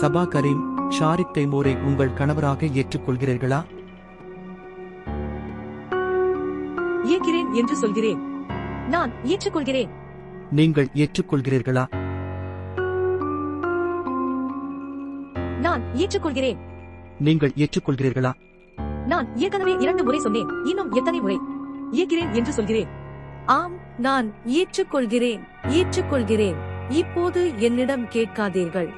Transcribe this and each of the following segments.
சபா கரீம், ஷாரிக் தைமூரை உங்கள் கணவராக ஏற்றுக்கொள்கிறீர்களா? ஏற்கிறேன் என்று சொல்கிறேன். நான் ஏற்றுக்கொள்கிறேன். நீங்கள் ஏற்றுக்கொள்கிறீர்களா? நான் ஏற்றுக்கொள்கிறேன். நீங்கள் ஏற்றுக்கொள்கிறீர்களா? நான் ஏற்கனவே 2 முறை சொன்னேன். இன்னும் எத்தனை முறை ஏற்கிறேன் என்று சொல்கிறேன்? ஆம், நான் ஏற்றுக்கொள்கிறேன். ஏற்றுக்கொள்கிறேன். இப்போது என்னிடம் கேட்காதீர்கள்.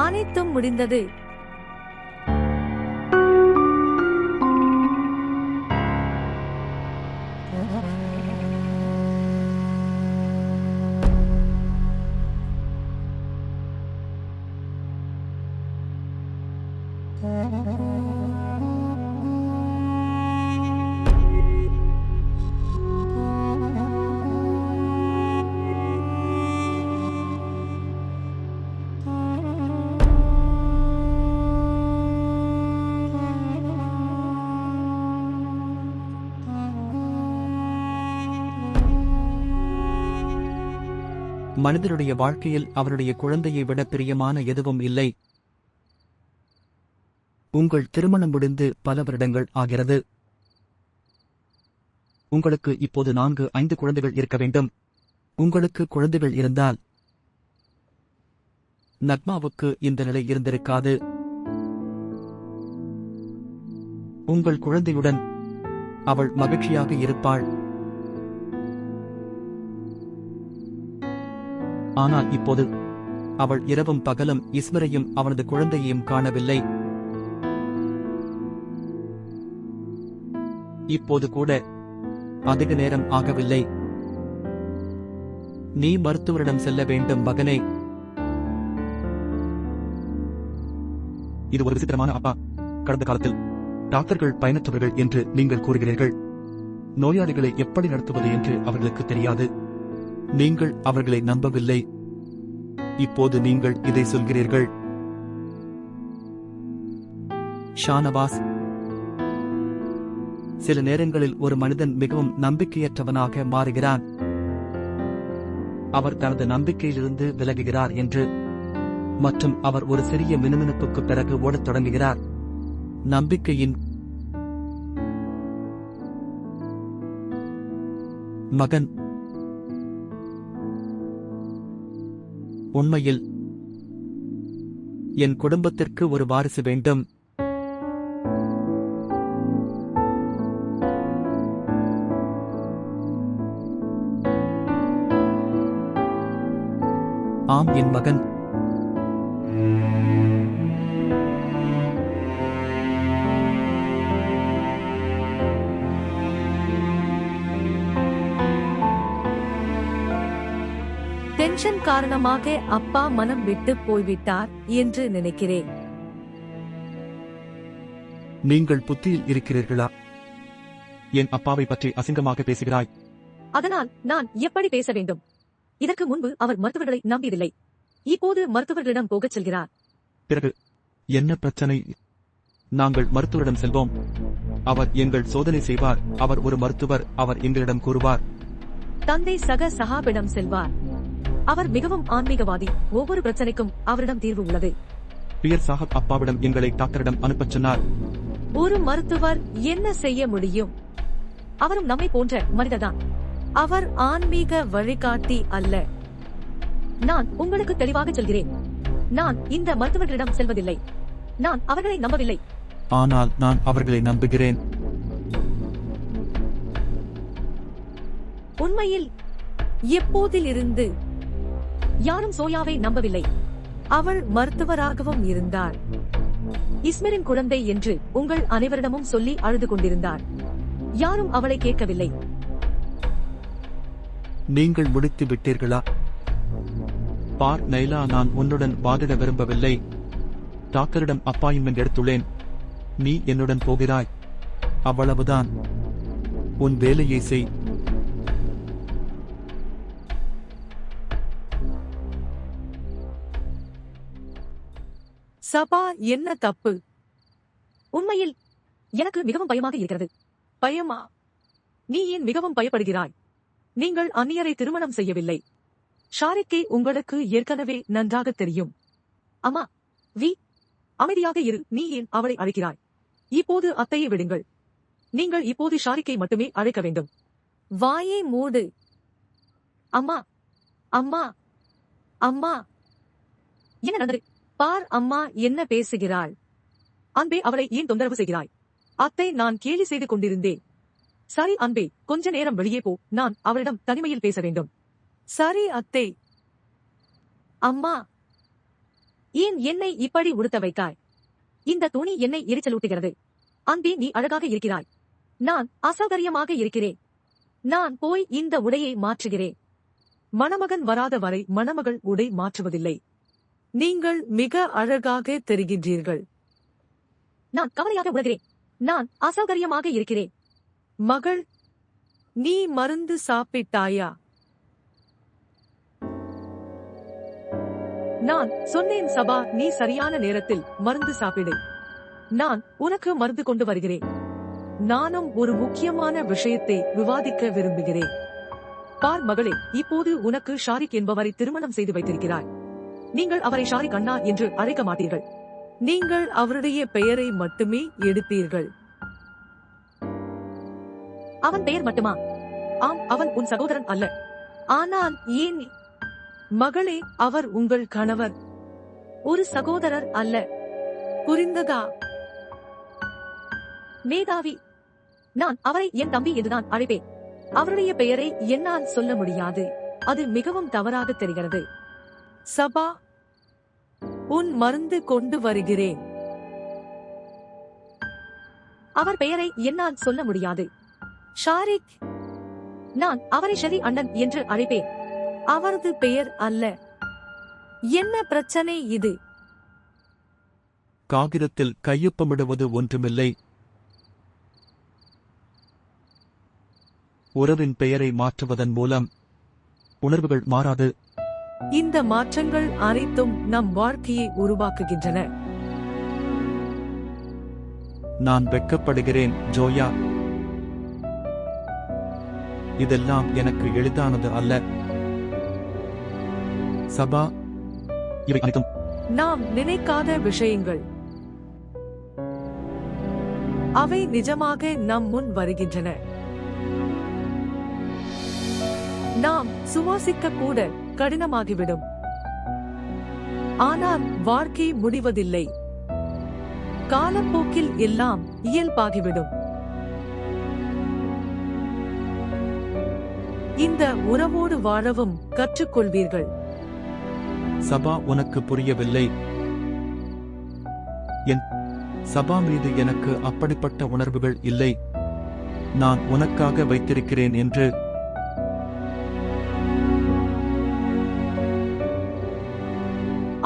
அனைத்தும் முடிந்தது. மனிதனுடைய வாழ்க்கையில் அவருடைய குழந்தையை விட பிரியமான எதுவும் இல்லை. உங்கள் திருமணம் முடிந்து பல வருடங்கள் ஆகிறது. உங்களுக்கு இப்போது 4-5 குழந்தைகள் இருக்க வேண்டும். உங்களுக்கு குழந்தைகள் இருந்தால் நக்மாவுக்கு இந்த நிலை இருந்திருக்காது. உங்கள் குழந்தையுடன் அவள் மகிழ்ச்சியாக இருப்பாள். ஆனால் இப்போது அவள் இரவும் பகலும் இஸ்மரையும் அவனது குழந்தையையும் காணவில்லை. இப்போது கூட அதிக நேரம் ஆகவில்லை. நீ மருத்துவரிடம் செல்ல வேண்டும் மகனே. இது ஒரு விசித்திரமான அப்பா. கடந்த காலத்தில் டாக்டர்கள் பயனற்றவர்கள் என்று நீங்கள் கூறுகிறீர்கள். நோயாளிகளை எப்படி நடத்துவது என்று அவர்களுக்கு தெரியாது. நீங்கள் அவர்களை நம்பவில்லை. இப்போது நீங்கள் இதை சொல்கிறீர்கள். ஷானவாஸ், சில நேரங்களில் ஒரு மனிதன் மிகவும் நம்பிக்கையற்றவனாக மாறுகிறான். அவர் தனது நம்பிக்கையிலிருந்து விலகுகிறார் என்று, மற்றும் அவர் ஒரு சிறிய மினுமினுப்புக்கு பிறகு ஓடத் தொடங்குகிறார். நம்பிக்கையின் மகன். உண்மையில் என் குடும்பத்திற்கு ஒரு வாரிசு வேண்டும். ஆம், என் மகன். டென்ஷன் காரணமாக அப்பா மனம் விட்டு போய்விட்டார் என்று நினைக்கிறேன். நீங்கள் புத்தியில் இருக்கிறீர்களா? என் அப்பாவை பற்றி அசிங்கமாக பேசுகிறாய். அதனால் நான் எப்படி பேச வேண்டும்? இதற்கு முன்பு அவர் மருத்துவர்களை நம்பியதில்லை. இப்போது மருத்துவர்களிடம் போகச் செல்கிறார். பிறகு என்ன பிரச்சனை? நாங்கள் மருத்துவரிடம் செல்வோம். அவர் எங்கள் சோதனை செய்வார். அவர் ஒரு மருத்துவர். அவர் எங்களிடம் கூறுவார். தந்தை சக சஹாபிடம் செல்வார். அவர் மிகவும் ஆன்மீகவாதி. ஒவ்வொரு பிரச்சனைக்கும் அவரிடம் தீர்வு உள்ளது. பியர் சாஹப் அப்பாவிடம் எங்களை டாக்டரிடம் அனுப்பச் சொன்னார். ஒரு மருத்துவர் என்ன செய்ய முடியும்? அவரும் நம்மை போன்ற மனிதர்தான். அவர் ஆன்மீக வழிகாட்டி அல்ல. நான் உங்களுக்கு தெளிவாக சொல்கிறேன். நான் இந்த மருத்துவர்களிடம் செல்வதில்லை. நான் அவர்களை நம்பவில்லை. ஆனால் நான் அவர்களை நம்புகிறேன். உண்மையில் எப்போதிலிருந்து யாரும் சோயாவை நம்பவில்லை. அவள் மருத்துவராகவும் இருந்தார். இஸ்மரின் குழந்தை என்று உங்கள் அனைவரிடமும் சொல்லி அழுது கொண்டிருந்தார். யாரும் அவளை கேட்கவில்லை. நீங்கள் முடித்து விட்டீர்களா? பார் நைலா, நான் உன்னுடன் வாதிட விரும்பவில்லை. டாக்டரிடம் அப்பாயின்மெண்ட் எடுத்துள்ளேன். நீ என்னுடன் போகிறாய். அவ்வளவுதான். உன் வேலையை செய். சபா, என்ன தப்பு? உண்மையில் எனக்கு மிகவும் பயமாக இருக்கிறது. பயமா? நீ ஏன் மிகவும் பயப்படுகிறாய்? நீங்கள் அந்நியரை திருமணம் செய்யவில்லை. ஷாரிக்கை உங்களுக்கு ஏற்கனவே நன்றாக தெரியும். அம்மா, வி, அமைதியாக இரு. நீ ஏன் அவளை அழைக்கிறாய்? இப்போது அத்தையை விடுங்கள். நீங்கள் இப்போது ஷாரிக்கை மட்டுமே அழைக்க வேண்டும். வாயை மூடு. அம்மா, அம்மா, அம்மா, என்ன நடந்தது? பார், அம்மா என்ன பேசுகிறாள். அன்பே, அவளை ஏன் தொந்தரவு செய்கிறாய்? அத்தை, நான் கேலி செய்து கொண்டிருந்தேன். சரி அன்பே, கொஞ்ச நேரம் வெளியே போ. நான் அவளிடம் தனிமையில் பேச வேண்டும். சரி அத்தை. அம்மா, ஏன் என்னை இப்படி உடுத்த வைத்தாய்? இந்த துணி என்னை எரிச்சலூட்டுகிறது. அன்பே, நீ அழகாக இருக்கிறாய். நான் அசௌகரியமாக இருக்கிறேன். நான் போய் இந்த உடையை மாற்றுகிறேன். மணமகன் வராத வரை மணமகள் உடை மாற்றுவதில்லை. நீங்கள் மிக அழகாக தெரிகின்றீர்கள். நான் கவலையாக உணர்கிறேன். நான் அசௌகரியமாக இருக்கிறேன். மகள், நீ மருந்து சாப்பிட்டாயா? நான் சொன்னேன் சபா, நீ சரியான நேரத்தில் மருந்து சாப்பிடு. நான் உனக்கு மருந்து கொண்டு வருகிறேன். நானும் ஒரு முக்கியமான விஷயத்தை விவாதிக்க விரும்புகிறேன். பார் மகளே, இப்போது உனக்கு ஷாரிக் என்பவரை திருமணம் செய்து வைத்திருக்கிறாய். நீங்கள் அவரை ஷாரிக் அண்ணா என்று அழைக்க மாட்டீர்கள். நீங்கள் அவருடைய பெயரை மட்டுமே எடுப்பீர்கள். அவன் பெயர் மட்டுமா? ஆம், அவன் உன் சகோதரன் அல்ல. ஆனால் ஏன்? மகளே, அவர் உங்கள் கணவர். ஒரு சகோதரர் அல்ல. புரிந்ததா? மேதாவி, நான் அவரை என் தம்பி என்றுதான் அழைப்பேன். அவருடைய பெயரை என்னால் சொல்ல முடியாது. அது மிகவும் தவறாக தெரிகிறது. சபா, உன் மருந்து கொண்டு வருகிறேன். அவர் பெயரை என்னால் சொல்ல முடியாது. ஷாரிக், நான் அவரை ஷரி அண்ணன் என்று அழைப்பேன். அவரது பெயர் அல்ல. என்ன பிரச்சனை இது? காகிதத்தில் கையொப்பமிடுவது ஒன்றுமில்லை. உறவின் பெயரை மாற்றுவதன் மூலம் உணர்வுகள் மாறாது. இந்த மாற்றங்கள் அனைத்தும் நம் வாழ்க்கையை உருவாக்குகின்றன. நான் வெட்கப்படுகிறேன் ஜோயா. இதெல்லாம் எனக்கு எளிதானது அல்ல. சபா, இவை அனைத்தும் நாம் நினைக்காத விஷயங்கள். அவை நிஜமாக நம் முன் வருகின்றன. நாம் சுவாசிக்க கூட கடினமாகிவிடும். ஆனால் வாழ்க்கை முடிவதில்லை. காலப்போக்கில் எல்லாம் இயல்பாகிவிடும். இந்த உறவோடு வாழவும் கற்றுக்கொள்வீர்கள். சபா, உனக்கு புரியவில்லை. என் சபா மீது எனக்கு அப்படிப்பட்ட உணர்வுகள் இல்லை. நான் உனக்காக வைத்திருக்கிறேன் என்று.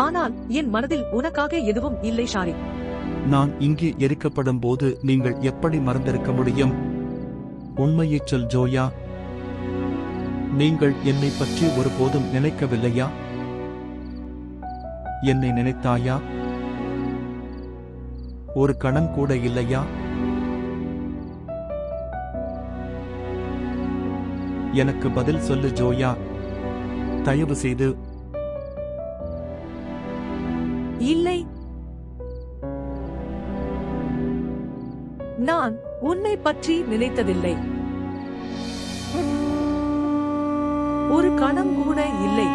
ஆனால் என் மனதில் உனக்காக எதுவும் இல்லை ஷாரிக். நான் இங்கே எரிக்கப்படும் போது நீங்கள் எப்படி மறந்திருக்க முடியும்? உண்மையைச் சொல் ஜோயா. நீங்கள் என்னை பற்றி ஒருபோதும் நினைக்கவில்லையா? என்னை நினைத்தாயா? ஒரு கணம் கூட இல்லையா? எனக்கு பதில் சொல்லு ஜோயா, தயவு செய்து. இல்லை, நான் உன்னை பற்றி நினைத்ததில்லை. ஒரு கணம் கூட இல்லை.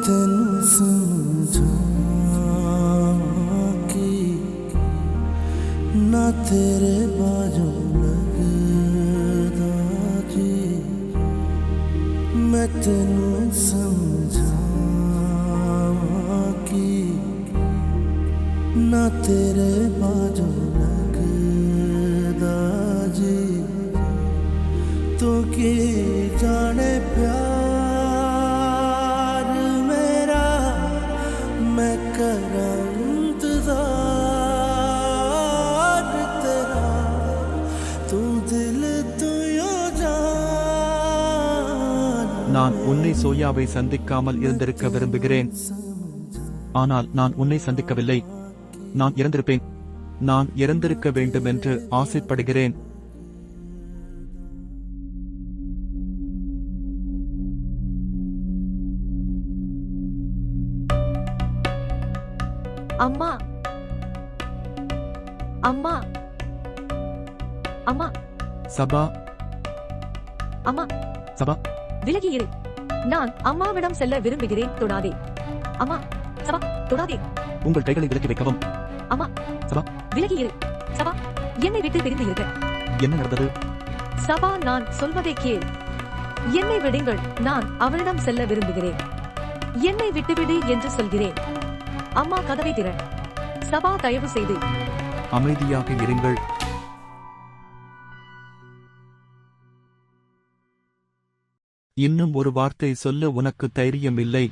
तेनू समझां कि ना तेरे बाजों लगदा जी मैं तेनू समझां कि ना तेरे बाजों लगदा जी तू की जाने प्यार मेरा मैं करां इंतजार तेरा तू दिल तू यो जान நான் உன்னை சோயாவை சந்திக்காமல் இருந்திருக்க விரும்புகிறேன். ஆனால் நான் உன்னை சந்திக்கவில்லை. நான் இறந்திருப்பேன். நான் இறந்திருக்க வேண்டும் என்று ஆசைப்படுகிறேன். அம்மா அம்மா அம்மா சபா, அம்மா சபா, விலகி இரு. நான் அம்மாவிடம் செல்ல விரும்புகிறேன். தொடாதே. அம்மா சபா, தொடாதே. உங்கள் கைகளை விலக்கி வைக்கவும். அம்மா சபா, விலகி இரு. சபா, என்னை விட்டு பிரிந்து இருக்க. என்ன நடந்தது? சபா, நான் சொல்வதை கேள். என்னை விடுங்கள். நான் அவளிடம் செல்ல விரும்புகிறேன். என்னை விட்டுவிடு என்று சொல்கிறேன். அம்மா, கதவை திற. சபா, தயவு செய்து அமைதியாக இருங்கள். இன்னும் ஒரு வார்த்தை சொல்ல உனக்கு தைரியம் இல்லை.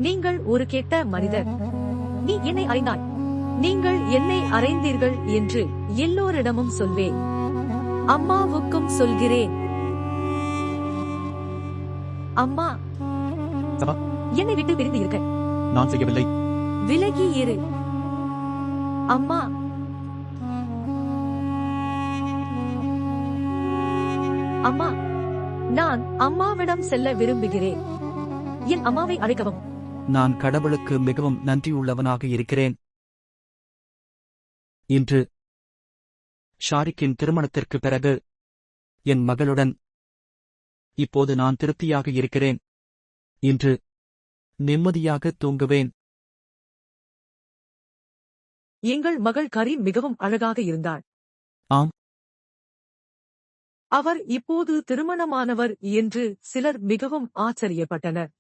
நீங்கள் ஒரு கெட்ட மனிதர். நீ என்னை அறிந்தாய். நீங்கள் என்னை அறைந்தீர்கள் என்று எல்லோரிடமும் சொல்வேன். அம்மாவுக்கும் சொல்கிறேன். அம்மா, சபா, என்னை விட்டு பிரிந்து இருக்க. நான் செய்யவில்லை. விலகி இரு. அம்மா, அம்மா, நான் அம்மாவிடம் செல்ல விரும்புகிறேன். என் அம்மாவை அழைக்கவும். நான் கடவுளுக்கு மிகவும் நன்றியுள்ளவனாக இருக்கிறேன். இன்று ஷாரிக்கின் திருமணத்திற்கு பிறகு என் மகளுடன் இப்போது நான் திருப்தியாக இருக்கிறேன். இன்று நிம்மதியாக தூங்குவேன். எங்கள் மகள் கரீம் மிகவும் அழகாக இருந்தாள். ஆம். அவர் இப்போது திருமணமானவர் என்று சிலர் மிகவும் ஆச்சரியப்பட்டனர்.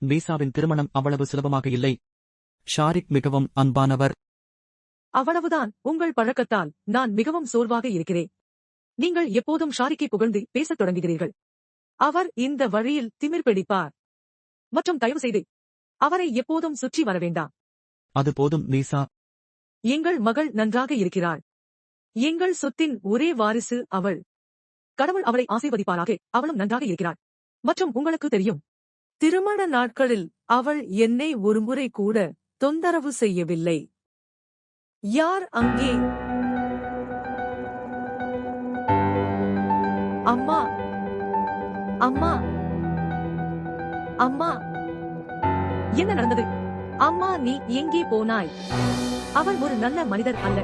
மீசாவின் திருமணம் அவ்வளவு சுலபமாக இல்லை. ஷாரிக் மிகவும் அன்பானவர். அவ்வளவுதான். உங்கள் பழக்கத்தால் நான் மிகவும் சோர்வாக இருக்கிறேன். நீங்கள் எப்போதும் ஷாரிக்கை புகழ்ந்து பேசத் தொடங்குகிறீர்கள். அவர் இந்த வழியில் திமிர் பிடிப்பார். மற்றும் தயவு செய்து அவரை எப்போதும் சுற்றி வர வேண்டாம். அது போதும் மீசா. எங்கள் மகள் நன்றாக இருக்கிறாள். எங்கள் சொத்தின் ஒரே வாரிசு அவள். கடவுள் அவளை ஆசீர்வதிப்பாராக. அவளும் நன்றாக இருக்கிறாள். மற்றும் உங்களுக்கு தெரியும், திருமண நாட்களில் அவள் என்னை ஒருமுறை கூட தொந்தரவு செய்யவில்லை. யார் அங்கே? அம்மா, அம்மா, அம்மா, என்ன நடந்தது? அம்மா, நீ எங்கே போனாய்? அவன் ஒரு நல்ல மனிதர் அல்ல.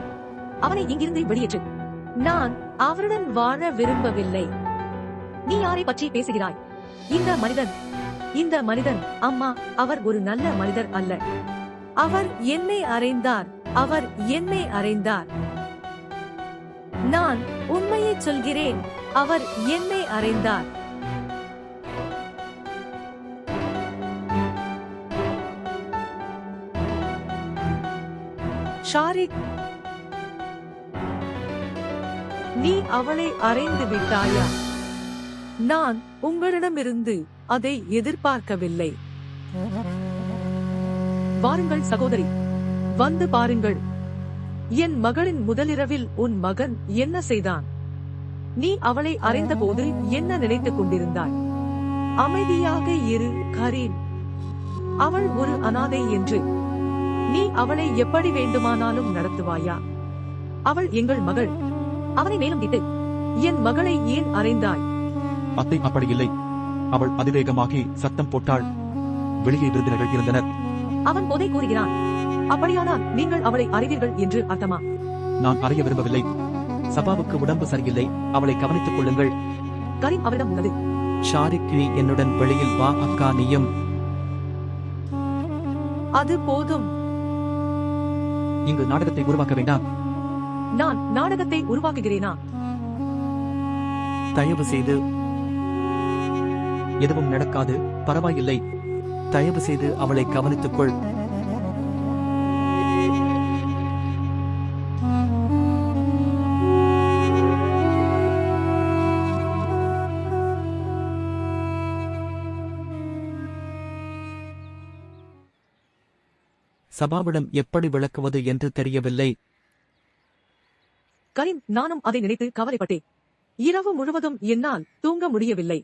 அவனை இங்கிருந்து வெளியேற்று. நான் அவருடன் வாழ விரும்பவில்லை. நீ யாரை பற்றி பேசுகிறாய்? இந்த மனிதன், அம்மா, அவர் ஒரு நல்ல மனிதர் அல்ல. அவர் என்னை அறைந்தார். அவர் என்னை அறைந்தார். நான் உண்மையைச் சொல்கிறேன். அவர் என்னை அறைந்தார். ஷாரிக், நீ அவளை அறைந்து விட்டாயா? நான் உங்களிடமிருந்து அதை எதிர்பார்க்கவில்லை. வாருங்கள் சகோதரி, வந்து பாருங்கள். என் மகளின் முதலிரவில் உன் மகன் என்ன செய்தான்? நீ அவளை அறைந்தபோது என்ன நினைத்துக் கொண்டிருந்தாய்? அமைதியாக இரு கரீம். அவள் ஒரு அனாதை என்று நீ அவளை எப்படி வேண்டுமானாலும் நடத்துவாயா? அவள் எங்கள் மகள். அவனை மேலும் திட்டு. என் மகளை ஏன் அறைந்தாய்? அத்தை, அப்படி இல்லை. அவள் அதிவேகமாகி சத்தம் போட்டாள். வெளியே விருந்தினர்கள் இருந்தனர். அவன் போதை கூறுகிறான். அப்படியானால் நீங்கள் அவளை அறிவீர்கள் என்று அர்த்தமா? நான் அறிய விரும்பவில்லை. சபாவுக்கு உடம்பு சரியில்லை, அவளை கவனித்துக் கொள்ளுங்கள். கரீம் அவரிடம் உள்ளது. ஷாரிக், நீ என்னுடன் வெளியில் வா. அக்கா, நீயும். அது போதும். இங்கு நாடகத்தை உருவாக்க வேண்டாம். நான் நாடகத்தை உருவாக்குகிறேனா? தயவு செய்து. எதுவும் நடக்காது, பரவாயில்லை. தயவு செய்து அவளை கவனித்துக்கொள். சபாவிடம் எப்படி விளக்குவது என்று தெரியவில்லை. கரீம், நானும் அதை நினைத்து கவலைப்பட்டேன். இரவு முழுவதும் என்னால் தூங்க முடியவில்லை.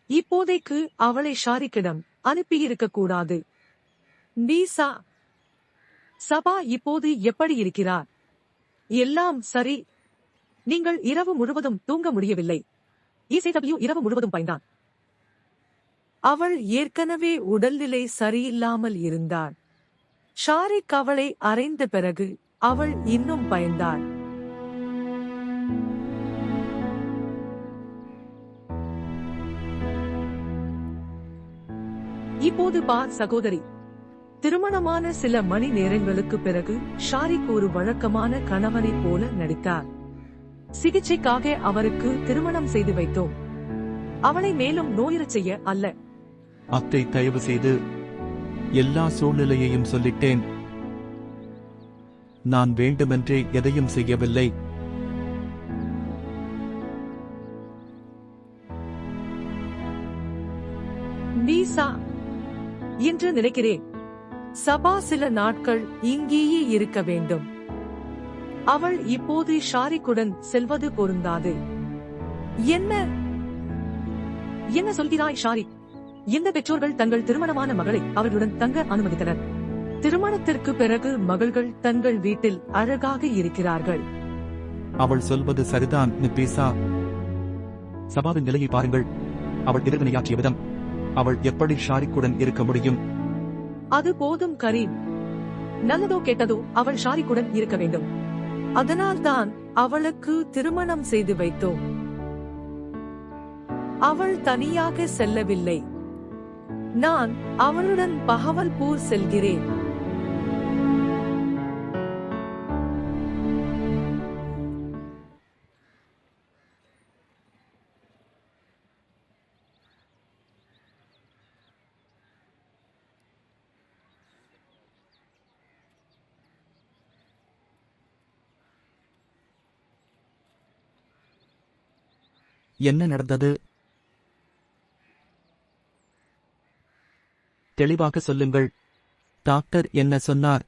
இப்போதைக்கு அவளை ஷாரிக்கிடம் அனுப்பியிருக்க கூடாது. நீசா, சபா இப்போது எப்படி இருக்கிறார்? எல்லாம் சரி. நீங்கள் இரவு முழுவதும் தூங்க முடியவில்லை. இசைடபிள்யூ இரவு முழுவதும் பயந்தான். அவள் ஏற்கனவே உடல்நிலை சரியில்லாமல் இருந்தாள். ஷாரிக் அவளை அறைந்த பிறகு அவள் இன்னும் பயந்தாள். இப்போது பார் சகோதரி, திருமணமான சில மணி நேரங்களுக்கு பிறகு ஷாரிக் ஒரு வழக்கமான கணவனைப் போல நடித்தார். சிகிச்சைக்காக அவருக்கு திருமணம் செய்து வைத்தோம். அவளை மேலும் நோயுறச் செய்ய அல்ல. அத்தை, தயவு செய்து. எல்லா சூழ்நிலையையும் சொல்லிட்டேன். நான் வேண்டுமென்றே எதையும் செய்யவில்லை. நீசா என்று நினைக்கிறேன். சபா சில நாட்கள் இங்கேயே இருக்க வேண்டும். அவள் இப்போது ஷாரிக்குடன் செல்வது பொருந்தாது. என்ன சொல்கிறாய் ஷாரிக்? இந்த பெற்றோர்கள் தங்கள் திருமணமான மகளை அவர்களுடன் தங்க அனுமதித்தனர். திருமணத்திற்கு பிறகு மகள்கள் தங்கள் வீட்டில் அழகாக இருக்கிறார்கள். அவள் சொல்வது சரிதான் நிபீசா. சபாவின் நிலையை பாருங்கள். அவள் எதிர்வினையாற்றிய விதம். அவள் எப்படி ஷாரிக்குடன் இருக்க முடியும்? அது போதும் கரீம். நல்லதோ கெட்டதோ அவள் ஷாரிக்குடன் இருக்க வேண்டும். அதனால்தான் அவளுக்கு திருமணம் செய்து வைத்தோம். அவள் தனியாக செல்லவில்லை. நான் அவளுடன் பஹவல்பூர் செல்கிறேன். என்ன நடந்தது? தெளிவாக சொல்லுங்கள். டாக்டர் என்ன சொன்னார்?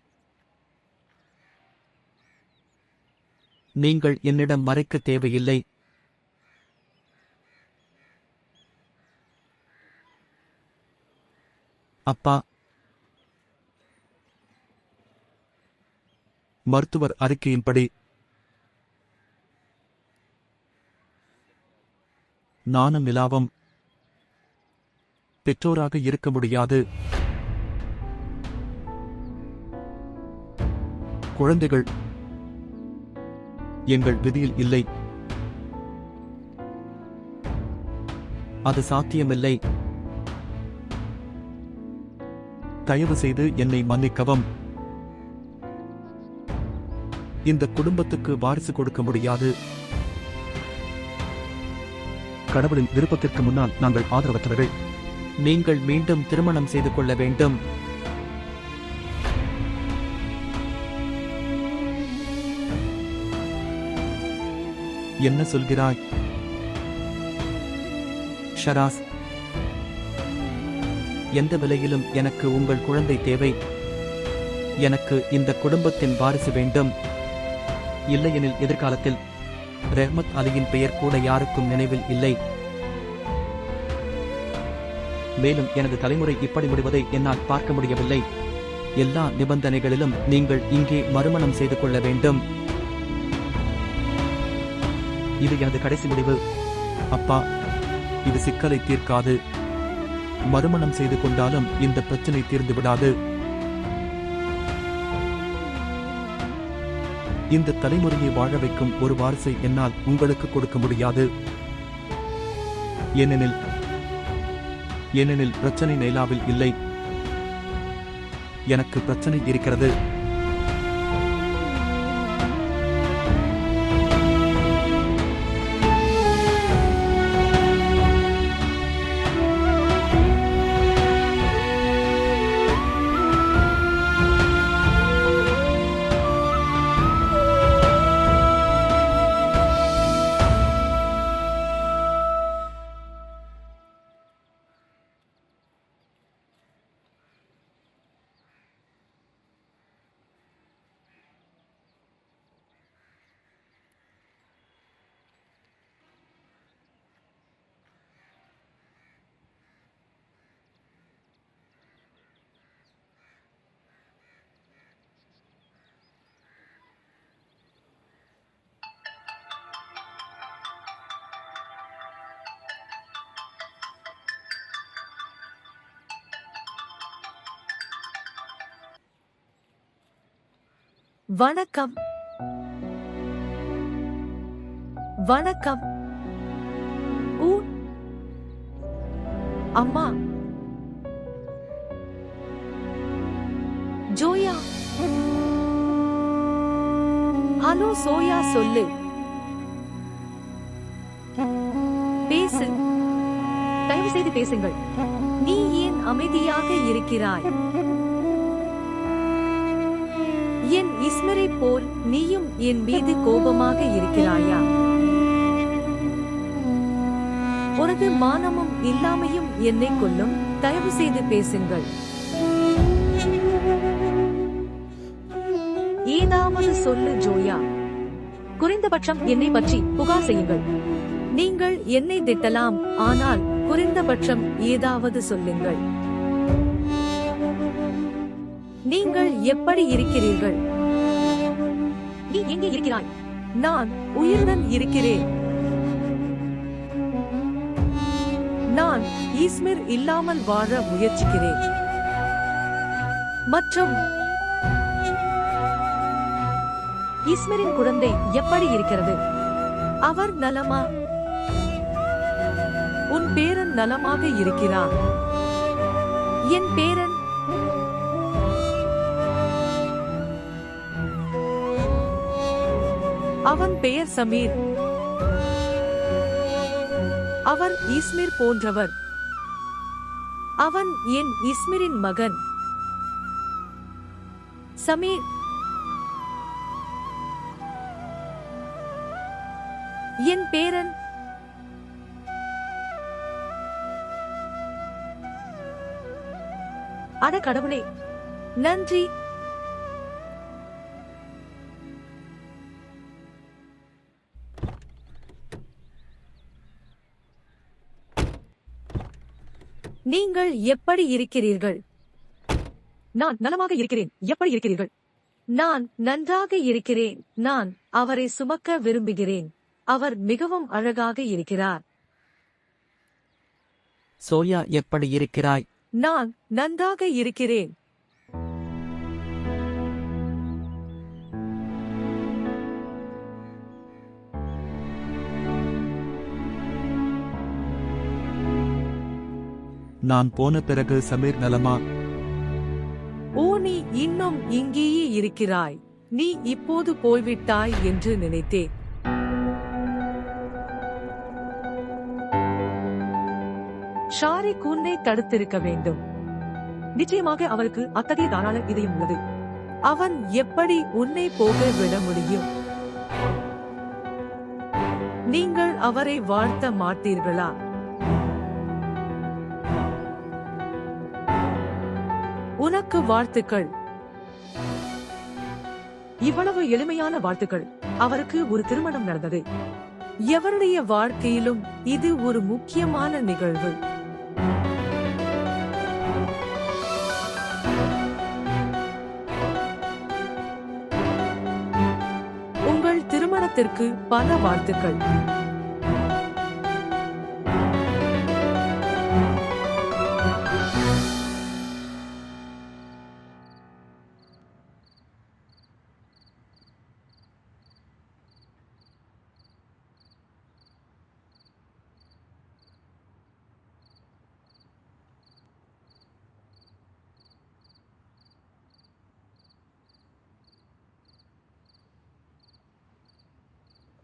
நீங்கள் என்னிடம் மறைக்க தேவையில்லை. அப்பா, மருத்துவர் அறிக்கையின்படி நானும் நிலாவும் பெற்றோராக இருக்க முடியாது. குழந்தைகள் எங்கள் விதியில் இல்லை. அது சாத்தியமில்லை. தயவு செய்து என்னை மன்னிக்கவும். இந்த குடும்பத்துக்கு வாரிசு கொடுக்க முடியாது. கடவுளின் விருப்பத்திற்கு முன்னால் நாங்கள் ஆதரவற்றவர்கள். நீங்கள் மீண்டும் திருமணம் செய்து கொள்ள வேண்டும். என்ன சொல்கிறாய் ஷராஸ்? எந்த விலையிலும் எனக்கு உங்கள் குழந்தை தேவை. எனக்கு இந்த குடும்பத்தின் வாரிசு வேண்டும். இல்லையெனில் எதிர்காலத்தில் ரெஹ்மத் அலியின் பெயர் கூட யாருக்கும் நினைவில் இல்லை. மேலும் எனது தலைமுறை இப்படி முடிவதை என்னால் பார்க்க முடியவில்லை. எல்லா நிபந்தனைகளிலும் நீங்கள் இங்கே மறுமணம் செய்து கொள்ள வேண்டும். இது எனது கடைசி முடிவு. அப்பா, இது சிக்கலை தீர்க்காது. மறுமணம் செய்து கொண்டாலும் இந்த பிரச்சனை தீர்ந்து விடாது. இந்த தலைமுறையை வாழ வைக்கும் ஒரு வாரிசை என்னால் உங்களுக்கு கொடுக்க முடியாது. ஏனெனில் பிரச்சனை நைலாவில் இல்லை, எனக்கு பிரச்சனை இருக்கிறது. வணக்கம். வணக்கம். ஊ அம்மா. ஜோயா. ஹலோ சோயா, சொல்லு. பேசு. தயவு செய்து பேசுங்கள். நீ ஏன் அமைதியாக இருக்கிறாய்? என் இஸ்மரை போல் நீயும் என் மீது கோபமாக இருக்கிறாயா? உனது மானமும் இல்லாமையும் என்னை கொல்லும். தயவு செய்து பேசுங்கள். ஏதாவது சொல்லு ஜோயா. குறைந்தபட்சம் என்னை பற்றி புகார் செய்யுங்கள். நீங்கள் என்னை திட்டலாம், ஆனால் குறைந்தபட்சம் ஏதாவது சொல்லுங்கள். நீங்கள் எப்படி இருக்கிறீர்கள்? நீ எங்கே இருக்கிறாய்? நான் உயிருடன் இருக்கிறேன். நான் ஈஸ்மிர் இல்லாமல் வாழ முயற்சிக்கிறேன். மற்றும் இஸ்மரின் குழந்தை எப்படி இருக்கிறது? அவர் நலமா? உன் பேரன் நலமாக இருக்கிறார். என் பேரன் அவன் பெயர் சமீர். அவர் இஸ்மிர் போன்றவர். அவன் என் இஸ்மிரின் மகன். சமீர் என் பேரன். அட கடவுளே, நன்றி. நீங்கள் எப்படி இருக்கிறீர்கள்? நான் நலமாக இருக்கிறேன். எப்படி இருக்கிறீர்கள்? நான் நன்றாக இருக்கிறேன். நான் அவரை சுமக்க விரும்புகிறேன். அவர் மிகவும் அழகாக இருக்கிறார். சோயா, எப்படி இருக்கிறாய்? நான் நன்றாக இருக்கிறேன். நான் போன பிறகு சமீர் நலமா? ஓ, நீ இன்னும் இங்கேயே இருக்கிறாய். நீ இப்போது போய்விட்டாய் என்று நினைத்தேன். ஷாரிக் உன்னை தடுத்திருக்க வேண்டும். நிச்சயமாக அவருக்கு அத்தகைய தாராள இதயம் உள்ளது. அவன் எப்படி உன்னை போக விட முடியும்? நீங்கள் அவரை வாழ்த்த மாட்டீர்களா? உனக்கு வாழ்த்துக்கள். இவ்வளவு எளிமையான வாழ்த்துக்கள். அவருக்கு ஒரு திருமணம் நடந்தது. எவருடைய வாழ்க்கையிலும் இது ஒரு முக்கியமான நிகழ்வு. உங்கள் திருமணத்திற்கு பல வாழ்த்துக்கள்.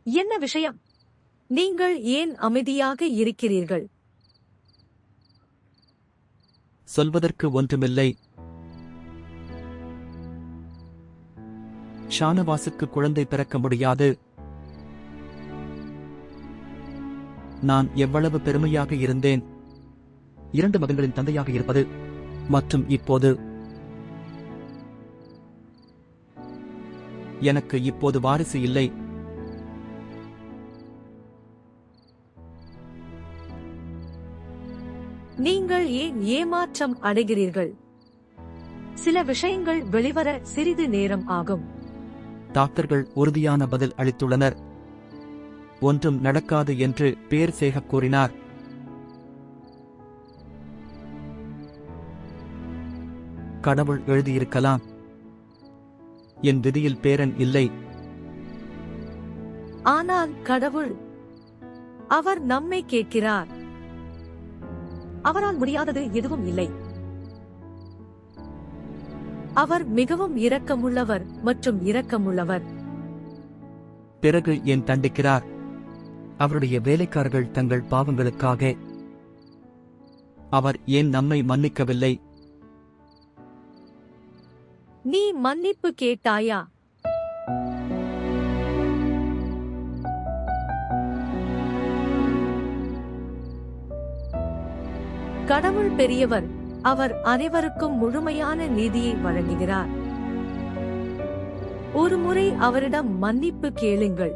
என்ன விஷயம்? நீங்கள் ஏன் அமைதியாக இருக்கிறீர்கள்? சொல்வதற்கு ஒன்றுமில்லை. ஷானவாசுக்கு குழந்தை பிறக்க முடியாது. நான் எவ்வளவு பெருமையாக இருந்தேன். 2 மகன்களின் தந்தையாக இருப்பது. மற்றும் இப்போது எனக்கு இப்போது வாரிசு இல்லை. நீங்கள் ஏன் ஏமாற்றம் அடைகிறீர்கள்? சில விஷயங்கள் வெளிவர சிறிது நேரம் ஆகும். டாக்டர்கள் உறுதியான பதில் அளித்துள்ளனர். ஒன்றும் நடக்காது என்று பேர்சேக கூறினார். கடவுள் எழுதியிருக்கலாம். என் விதியில் பேரன் இல்லை. ஆனால் கடவுள், அவர் நம்மை கேட்கிறார். அவரால் முடியாதது எதுவும் இல்லை. அவர் மிகவும் இரக்கமுள்ளவர் மற்றும் இரக்கமுள்ளவர். பிறகு ஏன் தண்டிக்கிறார்? அவருடைய வேலைக்காரர்கள் தங்கள் பாவங்களுக்காக. அவர் ஏன் நம்மை மன்னிக்கவில்லை? நீ மன்னிப்பு கேட்டாயா? கடவுள் பெரியவர். அவர் அனைவருக்கும் முழுமையான நீதியை வழங்குகிறார். ஒருமுறை அவரிடம் மன்னிப்பு கேளுங்கள்.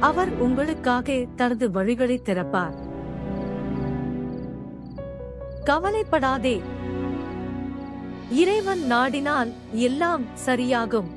அவர் உங்களுக்காக தனது வழிகளை திறப்பார். கவலைப்படாதே. இறைவன் நாடினால் எல்லாம் சரியாகும்.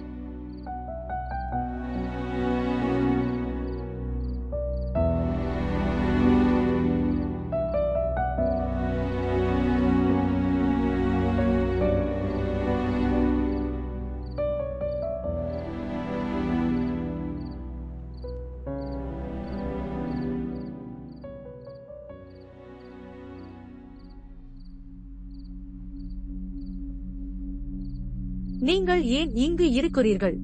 நீங்கள் ஏன் இங்கு இருக்கிறீர்கள்?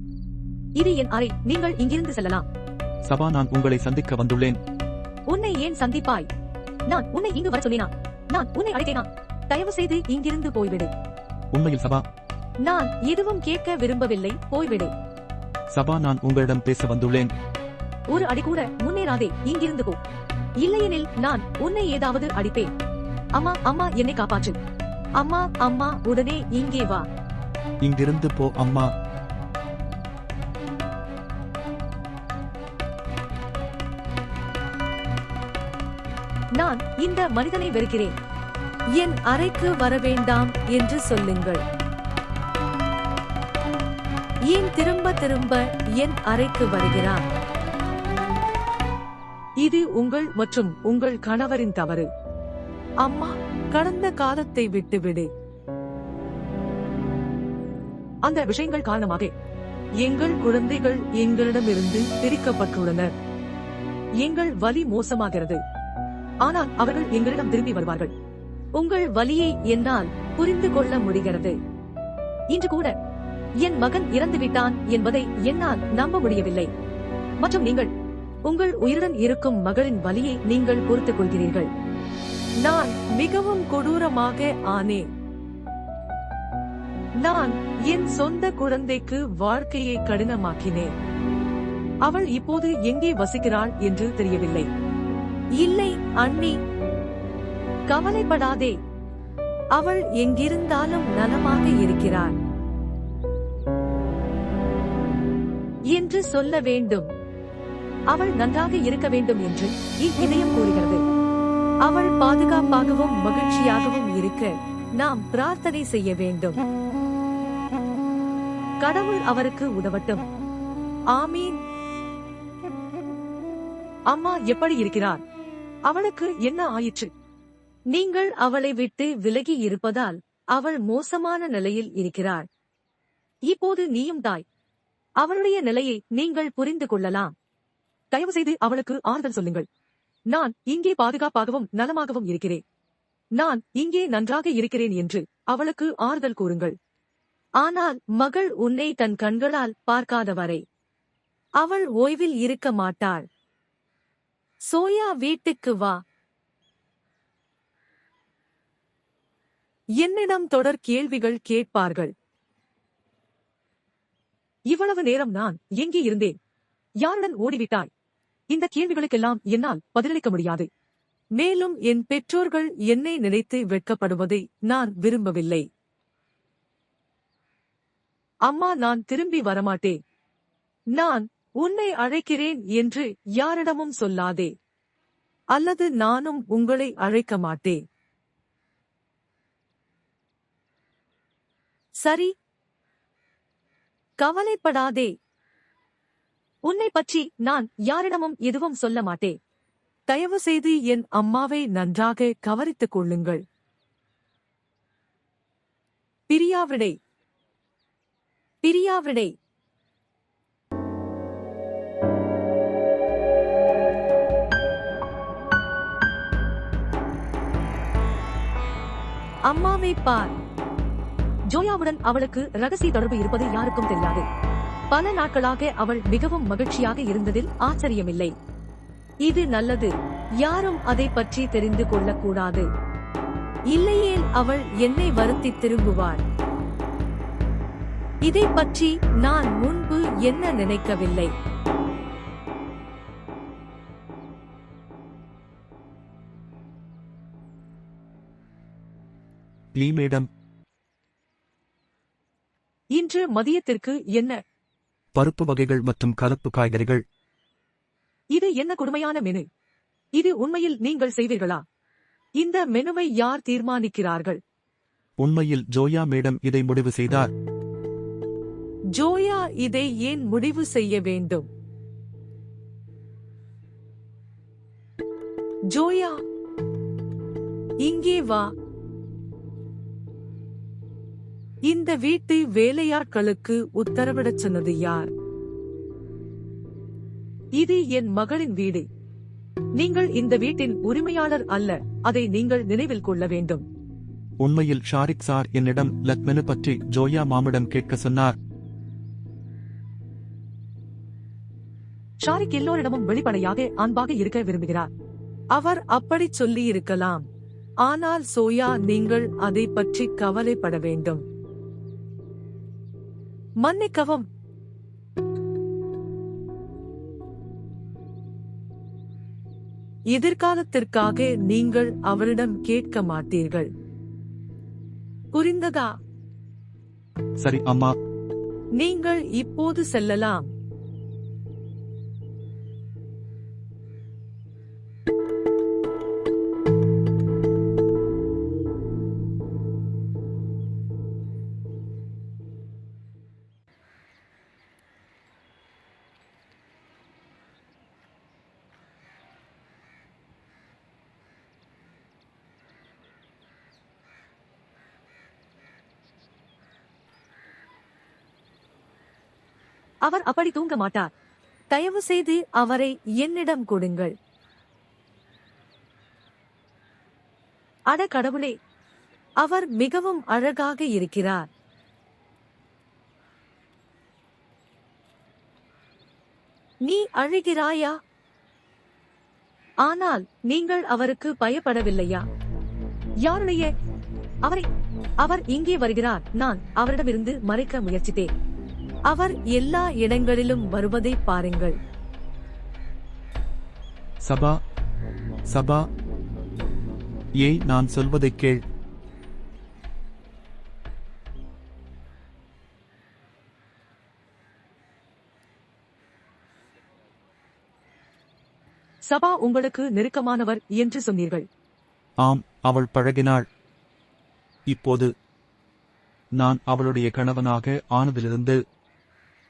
இது என் அறை. நீங்கள் இங்கிருந்து செல்லலாம். சபா, நான் உங்களை சந்திக்க வந்துள்ளேன். உன்னை ஏன் சந்திப்பாய்? நான் உன்னை இங்கு வர சொல்லினா? நான் உன்னை அழைத்தேனா? தயவு செய்து இங்கிருந்து போய்விடு. உண்மையில் சபா, நான் எதுவும் கேட்க விரும்பவில்லை. போய்விடு. சபா, நான் உங்களிடம் பேச வந்துள்ளேன். ஒரு அடி கூட முன்னேறாதே. இங்கிருந்து போ. இல்லையெனில் நான் உன்னை ஏதாவது அடிப்பேன். அம்மா, அம்மா, என்னை காப்பாற்று. அம்மா, அம்மா, உடனே இங்கே வா. இங்கிருந்து போ அம்மா. நான் இந்த மனிதனை வெறுக்கிறேன். என் அறைக்கு வர வேண்டாம் என்று சொல்லுங்கள். ஏன் திரும்ப திரும்ப என் அறைக்கு வருகிறான்? இது உங்கள் மற்றும் உங்கள் கணவரின் தவறு. அம்மா, கடந்த காலத்தை விட்டுவிடு. அந்த விஷயங்கள் காரணமாக எங்கள் குழந்தைகள் எங்களிடமிருந்து பிரிக்கப்பட்டுள்ளனர். எங்கள் வலி மோசமாகிறது. ஆனால் அவர்கள் எங்களிடம் திரும்பி வருவார்கள். உங்கள் வலியை என்னால் புரிந்து கொள்ள முடிகிறது. இன்று கூட என் மகன் இறந்துவிட்டான் என்பதை என்னால் நம்ப முடியவில்லை. மற்றும் நீங்கள் உங்கள் உயிருடன் இருக்கும் மகளின் வலியை நீங்கள் பொறுத்துக் கொள்கிறீர்கள். நான் மிகவும் கொடூரமாக ஆனேன். நான் என் சொந்த குழந்தைக்கு வாழ்க்கையை கடினமாக்கினேன். அவள் இப்போது எங்கே வசிக்கிறாள் என்று தெரியவில்லை. இல்லை அண்ணி, கவலைப்படாதே. அவள் எங்கிருந்தாலும் நலமாக இருக்கிறாள் என்று சொல்ல வேண்டும். அவள் நன்றாக இருக்க வேண்டும் என்று என் இதயம் கூறுகிறது. அவள் பாதுகாப்பாகவும் மகிழ்ச்சியாகவும் இருக்க நாம் பிரார்த்தனை செய்ய வேண்டும். கடவுள் அவருக்கு உதவட்டும். ஆமீன். அம்மா எப்படி இருக்கிறார்? அவளுக்கு என்ன ஆயிற்று? நீங்கள் அவளை விட்டு விலகி இருப்பதால் அவள் மோசமான நிலையில் இருக்கிறாள். இப்போது நீயும் தாய். அவளுடைய நிலையை நீங்கள் புரிந்து கொள்ளலாம். தயவு செய்து அவளுக்கு ஆறுதல் சொல்லுங்கள். நான் இங்கே பாதுகாப்பாகவும் நலமாகவும் இருக்கிறேன். நான் இங்கே நன்றாக இருக்கிறேன் என்று அவளுக்கு ஆறுதல் கூறுங்கள். ஆனால் மகள் உன்னை தன் கண்களால் பார்க்காதவரை அவள் ஓய்வில் இருக்க மாட்டாள். சோயா வீட்டுக்கு வா. என்னிடம் தொடர் கேள்விகள் கேட்பார்கள். இவ்வளவு நேரம் நான் எங்கே இருந்தேன்? யாருடன் ஓடிவிட்டாய்? இந்த கேள்விகளுக்கெல்லாம் என்னால் பதிலளிக்க முடியாது. மேலும் என் பெற்றோர்கள் என்னை நினைத்து வெட்கப்படுவதை நான் விரும்பவில்லை. அம்மா, நான் திரும்பி வரமாட்டேன். நான் உன்னை அழைக்கிறேன் என்று யாரிடமும் சொல்லாதே. அல்லது நானும் உங்களை அழைக்க மாட்டேன். சரி, கவலைப்படாதே. உன்னை பற்றி நான் யாரிடமும் எதுவும் சொல்ல மாட்டேன். தயவு செய்து என் அம்மாவை நன்றாக கவனித்துக் கொள்ளுங்கள். பிரியாவிடை. பிரியாவிடை. அம்மாவை பார். ஜோயாவுடன் அவளுக்கு ரகசிய தொடர்பு இருப்பது யாருக்கும் தெரியாது. பல நாட்களாக அவள் மிகவும் மகிழ்ச்சியாக இருந்ததில் ஆச்சரியமில்லை. இது நல்லது. யாரும் அதை பற்றி தெரிந்து கொள்ளக்கூடாது. இல்லையேல் அவள் என்னை வருத்தி திரும்புவாள். இதை பற்றி நான் முன்பு என்ன நினைக்கவில்லை. மேடம், இன்று மதியத்திற்கு என்ன? பருப்பு வகைகள் மற்றும் கலப்பு காய்கறிகள். இது என்ன கொடுமையான மெனு? இது உண்மையில் நீங்கள் செய்வீர்களா? இந்த மெனுவை யார் தீர்மானிக்கிறார்கள்? உண்மையில் ஜோயா மேடம் இதை முடிவு செய்தார். ஜோயா இதை ஏன் முடிவு செய்ய வேண்டும்? ஜோயா, இங்கே வா. இந்த வீட்டு வேலையாட்களுக்கு உத்தரவிடச் சொன்னது யார்? இது என் மகளின் வீடு. நீங்கள் இந்த வீட்டின் உரிமையாளர் அல்ல. அதை நீங்கள் நினைவில் கொள்ள வேண்டும். உண்மையில் ஷாரிக் சார் என்னிடம் லக்மெனு பற்றி ஜோயா மாமிடம் கேட்க சொன்னார். ஷாரிக் எல்லோரிடமும் வெளிப்படையாக அன்பாக இருக்க விரும்புகிறார். அவர் அப்படிச் சொல்லியிருக்கலாம். ஆனால் சோயா, நீங்கள் அதை பற்றி கவலைப்பட வேண்டும். மன்னிக்கவும். எதிர்காலத்திற்காக நீங்கள் அவரிடம் கேட்க மாட்டீர்கள். புரிந்ததா? சரி அம்மா. நீங்கள் இப்போது செல்லலாம். அவர் அப்படி தூங்க மாட்டார். தயவு செய்து அவரை என்னிடம் கொடுங்கள். அட கடவுளே, அவர் மிகவும் அழகாக இருக்கிறார். நீ அழுகிறாயா? ஆனால் நீங்கள் அவருக்கு பயப்படவில்லையா? யாருடைய? அவர் இங்கே வருகிறார். நான் அவரிடமிருந்து மறைக்க முயற்சித்தேன். அவர் எல்லா இடங்களிலும் வருவதை பாருங்கள். சபா, சபா, ஏய், நான் சொல்வதைக் கேள். சபா உங்களுக்கு நெருக்கமானவர் என்று சொன்னீர்கள். ஆம், அவள் பழகினாள். இப்போது நான் அவளுடைய கணவனாக ஆனதிலிருந்து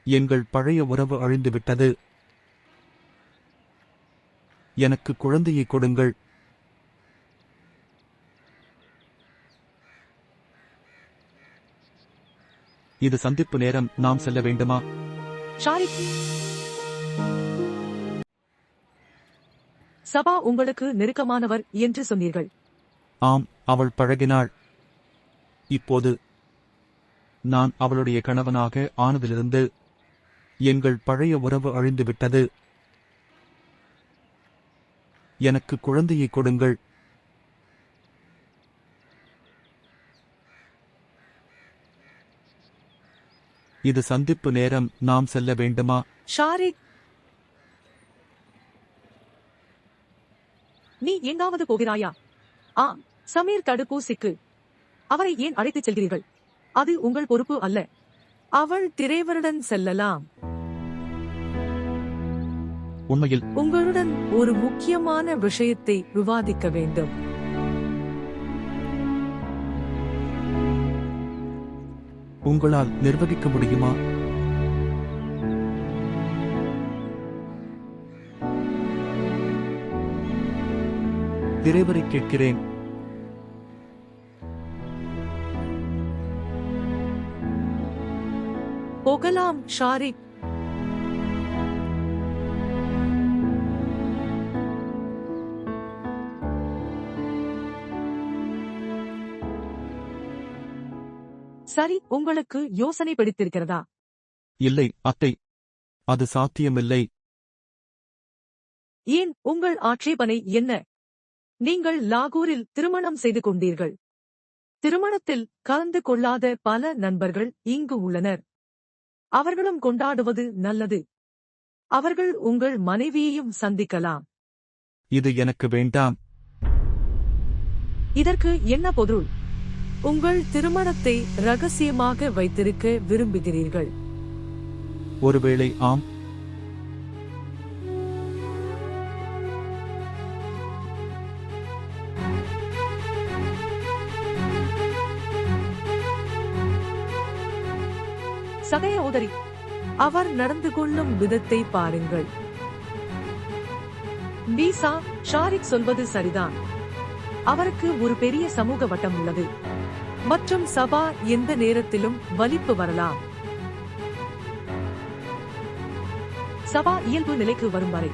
எங்கள் பழைய உறவு அழிந்துவிட்டது. எனக்கு குழந்தையை கொடுங்கள். இது சந்திப்பு நேரம். நாம் செல்ல வேண்டுமா? ஷாரிக், சபா உங்களுக்கு நெருக்கமானவர் என்று சொன்னீர்கள். ஆம், அவள் பழகினாள். இப்போது நான் அவளுடைய கணவனாக ஆனதிலிருந்து எங்கள் பழைய உறவு அழிந்துவிட்டது. எனக்கு குழந்தையை கொடுங்கள். இது சந்திப்பு நேரம், நாம் செல்ல வேண்டுமா? ஷாரிக், நீ எங்காவது போகிறாயா? சமீர் தடுப்பூசிக்கு. அவரை ஏன் அழைத்துச் செல்கிறீர்கள்? அது உங்கள் பொறுப்பு அல்ல. அவள் திரேவருடன் செல்லலாம். உண்மையில் உங்களுடன் ஒரு முக்கியமான விஷயத்தை விவாதிக்க வேண்டும். உங்களால் நிர்வகிக்க முடியுமா? திரைவரை கேட்கிறேன். போகலாம் ஷாரிக். சரி, உங்களுக்கு யோசனை பிடித்திருக்கிறதா? இல்லை அத்தை, அது சாத்தியமில்லை. ஏன், உங்கள் ஆட்சேபனை என்ன? நீங்கள் லாகூரில் திருமணம் செய்து கொண்டீர்கள். திருமணத்தில் கலந்து கொள்ளாத பல நண்பர்கள் இங்கு உள்ளனர். அவர்களும் கொண்டாடுவது நல்லது. அவர்கள் உங்கள் மனைவியையும் சந்திக்கலாம். இது எனக்கு வேண்டாம். இதற்கு என்ன பொருள்? உங்கள் திருமணத்தை ரகசியமாக வைத்திருக்க விரும்புகிறீர்கள். ஒருவேளை ஆம். சகோதரி, அவர் நடந்து கொள்ளும் விதத்தை பாருங்கள். நீசா, ஷாரிக் சொல்வது சரிதான். அவருக்கு ஒரு பெரிய சமூக வட்டம் உள்ளது. மற்றும் சபா எந்த நேரத்திலும் வலிப்பு வரலாம். சபா இயல்பு நிலைக்கு வரும் வரை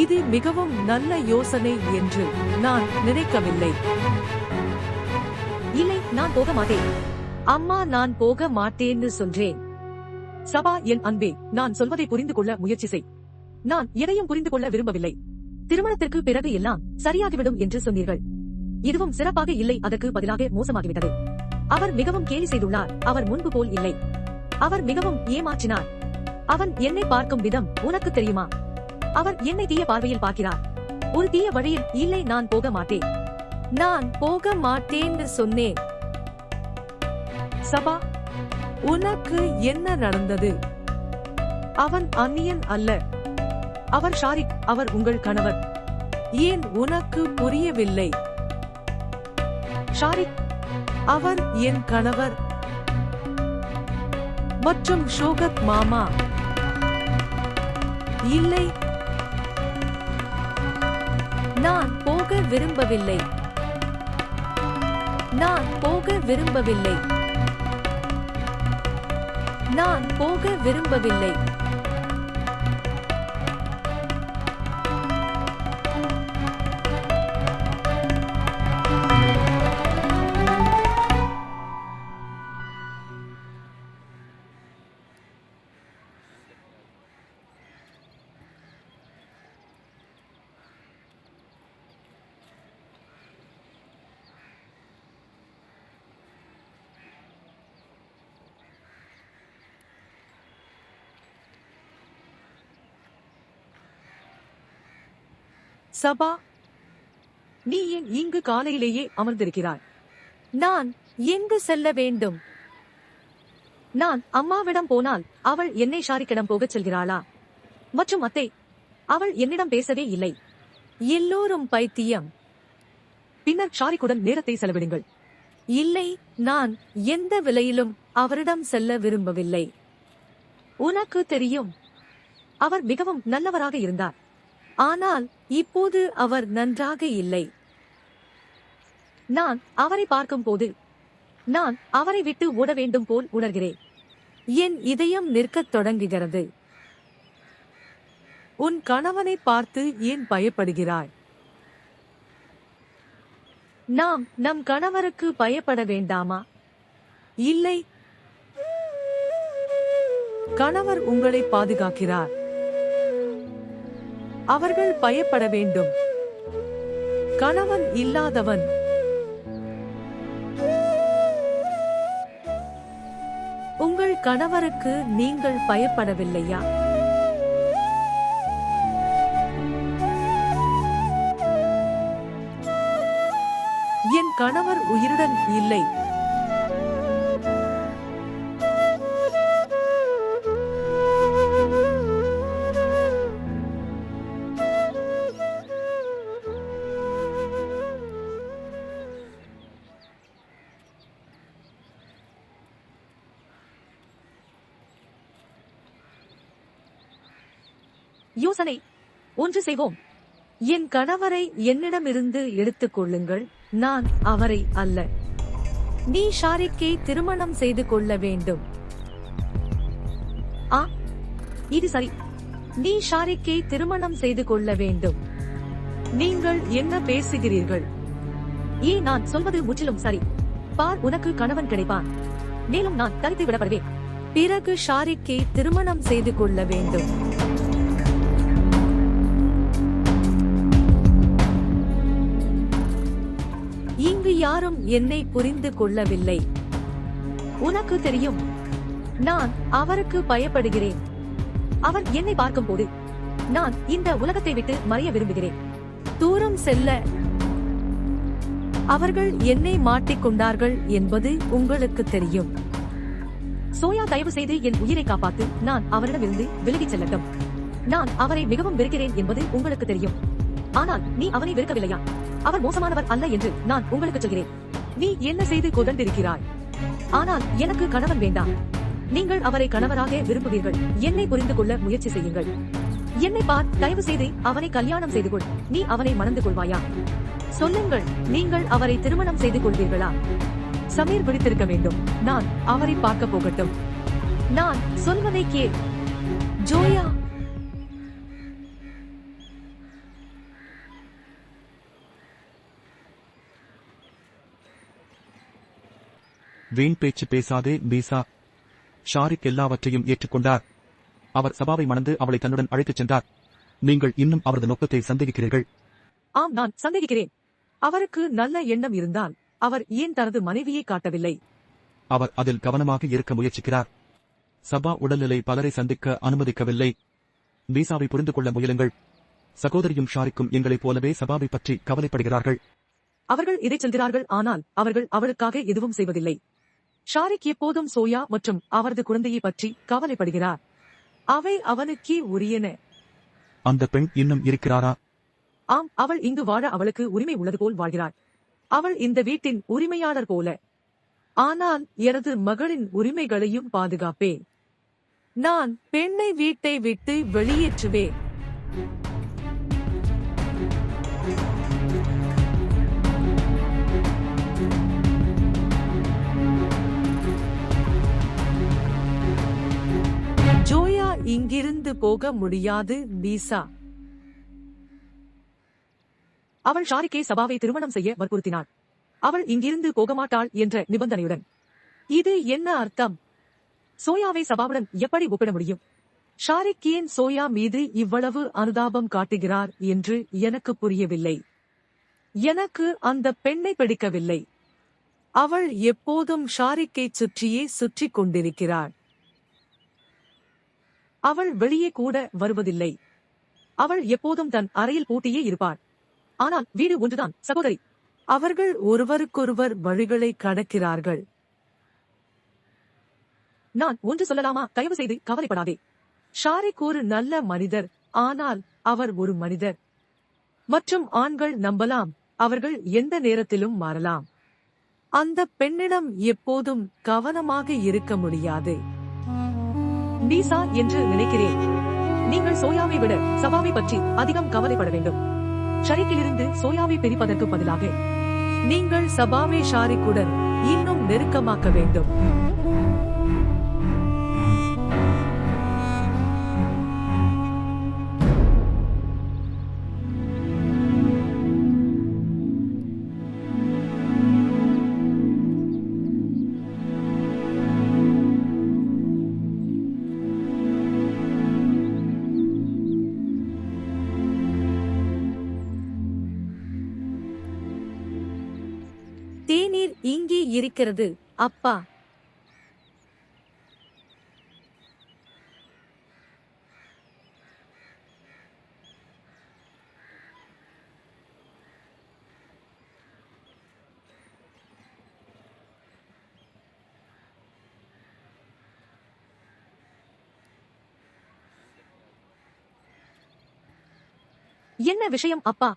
இது மிகவும் நல்ல யோசனை என்று நான் நினைக்கவில்லை. இல்லை, நான் போக மாட்டேன். அம்மா, நான் போக மாட்டேன்னு சொல்றேன். சபா, என் அன்பே, நான் சொல்வதை புரிந்து கொள்ள முயற்சி செய். நான் எதையும் புரிந்து கொள்ள விரும்பவில்லை. திருமணத்திற்கு பிறகு எல்லாம் சரியாகிவிடும் என்று சொன்னீர்கள். இதுவும் சிறப்பாக இல்லை, அதற்கு பதிலாக மோசமாகிவிட்டது. அவர் மிகவும் கேலி செய்துள்ளார். அவர் முன்பு போல் இல்லை. அவர் மிகவும் ஏமாற்றினார். அவன் என்னை பார்க்கும் விதம் உனக்கு தெரியுமா? அவர் என்னை தீய பார்வையில் பார்க்கிறார். ஒரு தீய வழியில். இல்லை, நான் போக மாட்டேன். நான் போக மாட்டேன்னு சொன்னேன். சபா, உனக்கு என்ன நடந்தது? அவன் அந்நியன் அல்ல. அவர் ஷாரிக், அவர் உங்கள் கணவர். ஏன் உனக்கு புரியவில்லை? ஷாரிக், அவர் என் கணவர். மற்றும் ஷோகத் மாமா. இல்லை, நான் போக விரும்பவில்லை. நான் போக விரும்பவில்லை. நான் போக விரும்பவில்லை. சபா, நீ ஏன் இங்கு காலையிலேயே அமர்ந்திருக்கிறாய்? நான் எங்கு செல்ல வேண்டும்? நான் அம்மாவிடம் போனால் அவள் என்னை ஷாரிக்கிடம் போகச் சொல்கிறாளா? மற்றும் அத்தை, அவள் என்னிடம் பேசவே இல்லை. எல்லோரும் பைத்தியம். பின்னர் ஷாரிக்குடன் நேரத்தை செலவிடுங்கள். இல்லை, நான் எந்த விலையிலும் அவரிடம் செல்ல விரும்பவில்லை. உனக்கு தெரியும், அவர் மிகவும் நல்லவராக இருந்தார். ஆனால் இப்போது அவர் நன்றாக இல்லை. நான் அவரை பார்க்கும்போது நான் அவரை விட்டு ஓட வேண்டும் போல் உணர்கிறேன். என் இதயம் நிற்கத் தொடங்குகிறது. உன் கணவனை பார்த்து ஏன் பயப்படுகிறாய்? நாம் நம் கணவருக்கு பயப்பட வேண்டாமா? இல்லை, கணவர் உங்களை பாதுகாக்கிறார். அவர்கள் பயப்பட வேண்டும். கணவன் இல்லாதவன். உங்கள் கணவருக்கு நீங்கள் பயப்படவில்லையா? என் கணவர் உயிருடன் இல்லை. யோசனை ஒன்று செய்வோம். என் கணவரை என்னிடமிருந்து எடுத்துக் கொள்ளுங்கள், நான் அவரை அல்ல. நீ ஷாரிக்கை திருமணம் செய்து கொள்ள வேண்டும். இது சரி. நீ ஷாரிக்கை திருமணம் செய்து கொள்ள வேண்டும். நீங்கள் என்ன பேசுகிறீர்கள்? நான் சொல்வது முற்றிலும் சரி. பார், உனக்கு கணவன் கிடைப்பான். மேலும் நான் தனித்து விடப்படுவேன். பிறகு ஷாரிக்கை திருமணம் செய்து கொள்ள வேண்டும். இங்கு யாரும் என்னை புரிந்து கொள்ளவில்லை. உனக்கு தெரியும், நான் அவருக்கு பயப்படுகிறேன். அவர் என்னை பார்க்கும் போது நான் இந்த உலகத்தை விட்டு மறைய விரும்புகிறேன். தூரம் செல்ல. அவர்கள் என்னை மாட்டிக்கொண்டார்கள் என்பது உங்களுக்கு தெரியும். சோயா, தயவு செய்து என் உயிரை காப்பாத்து. நான் அவரிடமிருந்து விலகிச் செல்லட்டும். நான் அவரை மிகவும் வெறுக்கிறேன் என்பது உங்களுக்கு தெரியும். ஆனால் நீ அவனை வெறுக்கவில்லையா? அவர் மோசமானவர் அல்ல என்று நான் உங்களுக்கு சொல்கிறேன். நீ என்ன செய்து கொண்டிருக்கிறாய்? ஆனால் எனக்கு கணவன் வேண்டாம். நீங்கள் அவரை கணவராக விரும்புவீர்கள். என்னை புரிந்து கொள்ள முயற்சி செய்யுங்கள். என்னை பார், தயவு செய்து அவனை கல்யாணம் செய்து கொள். நீ அவனை மணந்து கொள்வாயா? சொல்லுங்கள், நீங்கள் அவரை திருமணம் செய்து கொள்வீர்களா? சமீர் பிடித்திருக்க வேண்டும். நான் அவரை பார்க்க போகட்டும். நான் சொல்வதை கேள். ஜோயா, வீண் பேச்சு பேசாதே மீசா. ஷாரிக் எல்லாவற்றையும் ஏற்றுக்கொண்டார். அவர் சபாவை மணந்து அவளை தன்னுடன் அழைத்துச் சென்றார். நீங்கள் இன்னும் அவரது நோக்கத்தை சந்தேகிக்கிறீர்கள். ஆம், நான் சந்தேகிக்கிறேன். அவருக்கு நல்ல எண்ணம் இருந்தால் அவர் ஏன் தனது மனைவியை காட்டவில்லை? அவர் அதில் கவனமாக இருக்க முயற்சிக்கிறார். சபா உடல்நிலை பலரை சந்திக்க அனுமதிக்கவில்லை. மீசாவை புரிந்து கொள்ள முயலுங்கள். சகோதரியும் ஷாரிக்கும் எங்களைப் போலவே சபாவை பற்றி கவலைப்படுகிறார்கள். அவர்கள் இதைச் சொல்கிறார்கள், ஆனால் அவர்கள் அவளுக்காக எதுவும் செய்வதில்லை. ஷாரிக் எப்போதும் சோயா மற்றும் அவரது குழந்தையை பற்றி கவலைப்படுகிறார். அவை அவனுக்கே உரியன. அந்த பெண் இன்னும் இருக்கிறாரா? ஆம், அவள் இங்கு வாழ அவளுக்கு உரிமை உள்ளது போல் வாழ்கிறாள். அவள் இந்த வீட்டின் உரிமையாளர் போல. ஆனால் எனது மகளின் உரிமைகளையும் பாதுகாப்பேன். நான் பெண்ணை வீட்டை விட்டு வெளியேற்றுவேன். ஜோயா இங்கிருந்து போக முடியாது மீசா. அவள் ஷாரிக்கை சபாவை திருமணம் செய்ய வற்புறுத்தினாள். அவள் இங்கிருந்து போகமாட்டாள் என்ற நிபந்தனையுடன். இது என்ன அர்த்தம்? சோயாவை சபாவுடன் எப்படி ஒப்பிட முடியும்? ஷாரிக் ஏன் சோயா மீது இவ்வளவு அனுதாபம் காட்டுகிறார் என்று எனக்கு புரியவில்லை. எனக்கு அந்த பெண்ணை பிடிக்கவில்லை. அவள் எப்போதும் ஷாரிக்கை சுற்றியே சுற்றிக் கொண்டிருக்கிறாள். அவள் வெளியே கூட வருவதில்லை. அவள் எப்போதும் தன் அறையில் பூட்டியே இருப்பாள். ஆனால் வீடு ஒன்றுதான் சகோதரி. அவர்கள் ஒருவருக்கொருவர் வழிகளை கடக்கிறார்கள். நான் ஒன்று சொல்லலாமா? தயவு செய்து கவலைப்படாதே. ஷாரிக் ஒரு நல்ல மனிதர், ஆனால் அவர் ஒரு மனிதர். மற்றும் ஆண்கள் நம்பலாம், அவர்கள் எந்த நேரத்திலும் மாறலாம். அந்த பெண்ணிடம் எப்போதும் கவனமாக இருக்க முடியாது. மீசா என்று நினைக்கிறேன். நீங்கள் சோயாவை விட சபாவை பற்றி அதிகம் கவலைப்பட வேண்டும். ஷாரிக்கிலிருந்து சோயாவை பிரிப்பதற்கு பதிலாக நீங்கள் சபாவை ஷாரிக்குடன் இன்னும் நெருக்கமாக்க வேண்டும். இருக்கிறது அப்பா. என்ன விஷயம் அப்பா?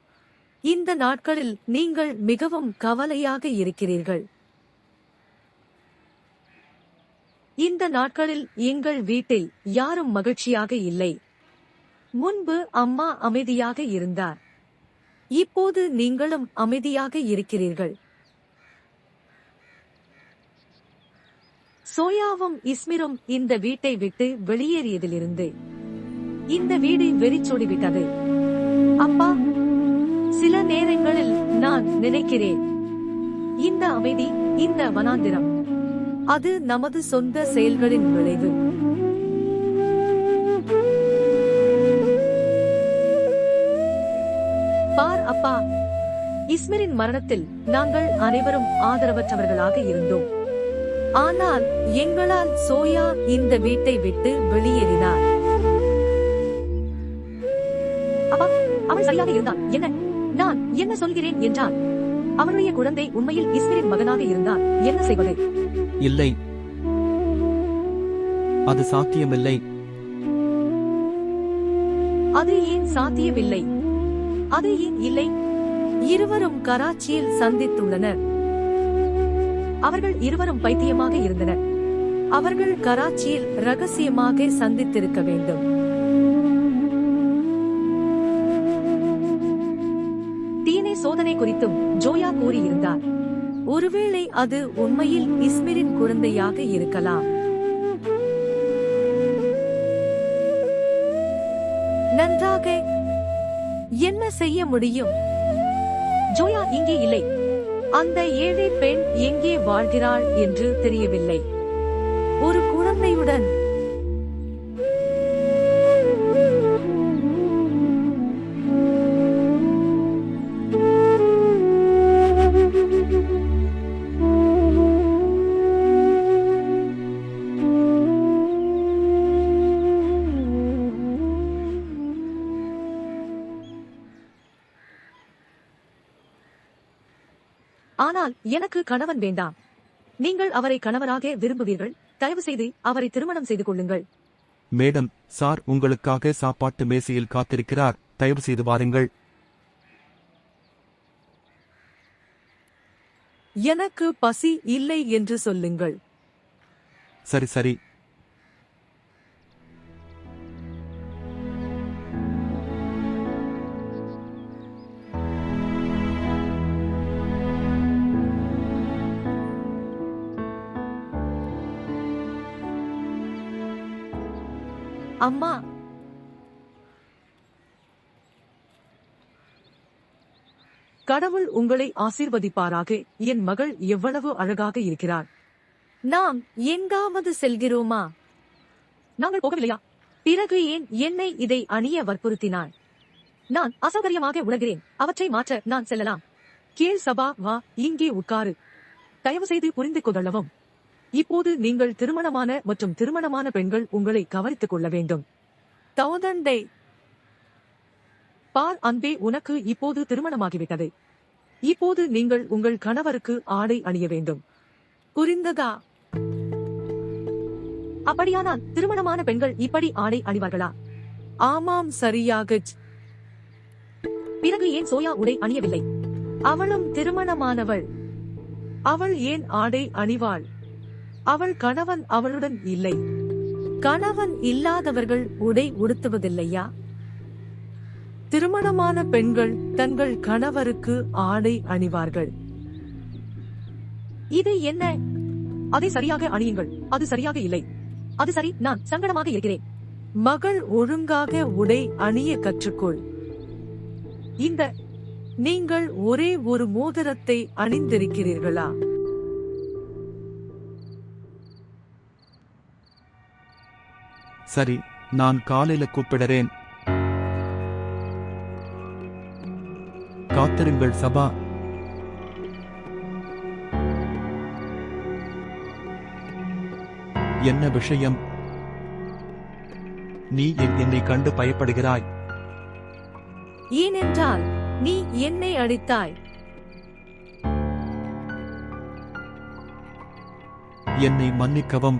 இந்த நாட்களில் நீங்கள் மிகவும் கவலையாக இருக்கிறீர்கள். இந்த நாட்களில் எங்கள் வீட்டில் யாரும் மகிழ்ச்சியாக இல்லை. முன்பு அம்மா அமைதியாக இருந்தார். இப்போது நீங்களும் அமைதியாக இருக்கிறீர்கள். சோயாவும் இஸ்மிரும் இந்த வீட்டை விட்டு வெளியேறியதிலிருந்து இந்த வீடு வெறிச்சோடிவிட்டது அப்பா. சில நேரங்களில் நான் நினைக்கிறேன், இந்த அமைதி, இந்த வனாந்திரம், அது நமது சொந்த செயல்களின் விளைவு. பார் அப்பா, இஸ்மிரின் மரணத்தில் நாங்கள் அனைவரும் ஆதரவற்றவர்களாக இருந்தோம். ஆனால் எங்களால் சோயா இந்த வீட்டை விட்டு வெளியேறினார். அப்பா, அவள் சரியாக இருந்தான். என்ன நான் என்ன சொல்கிறேன் என்றால், அவனுடைய குழந்தை உண்மையில் இஸ்மிரின் மகனாக இருந்தால் என்ன செய்வது? இல்லை, அது சாத்தியமில்லை. அது ஏன் சாத்தியமில்லை? அது ஏன் இல்லை? இருவரும் கராச்சியில் சந்தித்துள்ளனர். அவர்கள் இருவரும் பைத்தியமாக இருந்தனர். அவர்கள் கராச்சியில் ரகசியமாக சந்தித்திருக்க வேண்டும். டிஎன்ஏ சோதனை குறித்தும் ஜோயா கூறியிருந்தார். ஒருவேளை அது உண்மையில் இஸ்மிரின் குழந்தையாக இருக்கலாம். நன்றாக. என்ன செய்ய முடியும்? ஜோயா இங்கே இல்லை. அந்த ஏழை பெண் எங்கே வாழ்கிறாள் என்று தெரியவில்லை. ஒரு குழந்தையுடன். ஆனால் எனக்கு கணவன் வேண்டாம். நீங்கள் அவரை கணவராக விரும்புவீர்கள். தயவு செய்து அவரை திருமணம் செய்து கொள்ளுங்கள். மேடம், சார் உங்களுக்காக சாப்பாட்டு மேசையில் காத்திருக்கிறார். தயவு செய்து வாருங்கள். எனக்கு பசி இல்லை என்று சொல்லுங்கள். சரி சரி. அம்மா, கடவுள் உங்களை ஆசீர்வதிப்பாராக. என் மகள் எவ்வளவு அழகாக இருக்கிறார். நாம் எங்காவது செல்கிறோமா? நாங்கள் போகவில்லையா? பிறகு ஏன் என்னை இதை அணிய வற்புறுத்தினாள்? நான் அசௌகரியமாக உணர்கிறேன். அவற்றை மாற்ற நான் செல்லலாம். கேள் சபா, வா, இங்கே உட்காரு. தயவு செய்து புரிந்து கொள்ளவும். இப்போது நீங்கள் திருமணமான மற்றும் திருமணமான பெண்கள் உங்களை கவனித்துக் கொள்ள வேண்டும். தௌதண்டை பார் அன்பே, உனக்கு இப்போது திருமணமாகிவிட்டது. இப்போது நீங்கள் உங்கள் கணவருக்கு ஆடை அணிய வேண்டும். புரிந்ததா? அப்படியானால் திருமணமான பெண்கள் இப்படி ஆடை அணிவார்களா? ஆமாம், சரியாக. பிறகு ஏன் சோயா உடை அணியவில்லை? அவளும் திருமணமானவள். அவள் ஏன் ஆடை அணிவாள்? அவள் கணவன் அவளுடன் இல்லை. கணவன் இல்லாதவர்கள் உடை உடுத்துவதில்லையா? திருமணமான பெண்கள் தங்கள் கணவருக்கு ஆடை அணிவார்கள். இது என்ன? அதை சரியாக அணியுங்கள். அது சரியாக இல்லை. அது சரி, நான் சங்கடமாக இருக்கிறேன். மகள், ஒழுங்காக உடை அணிய கற்றுக்கொள். இந்த நீங்கள் ஒரே ஒரு மோதிரத்தை அணிந்திருக்கிறீர்களா? சரி, நான் காலையில கூப்பிடுறேன். காத்திருங்கள் சபா. என்ன விஷயம்? நீ என்னை கண்டு பயப்படுகிறாய். ஏனென்றால் நீ என்னை அடித்தாய். என்னை மன்னிக்கவும்.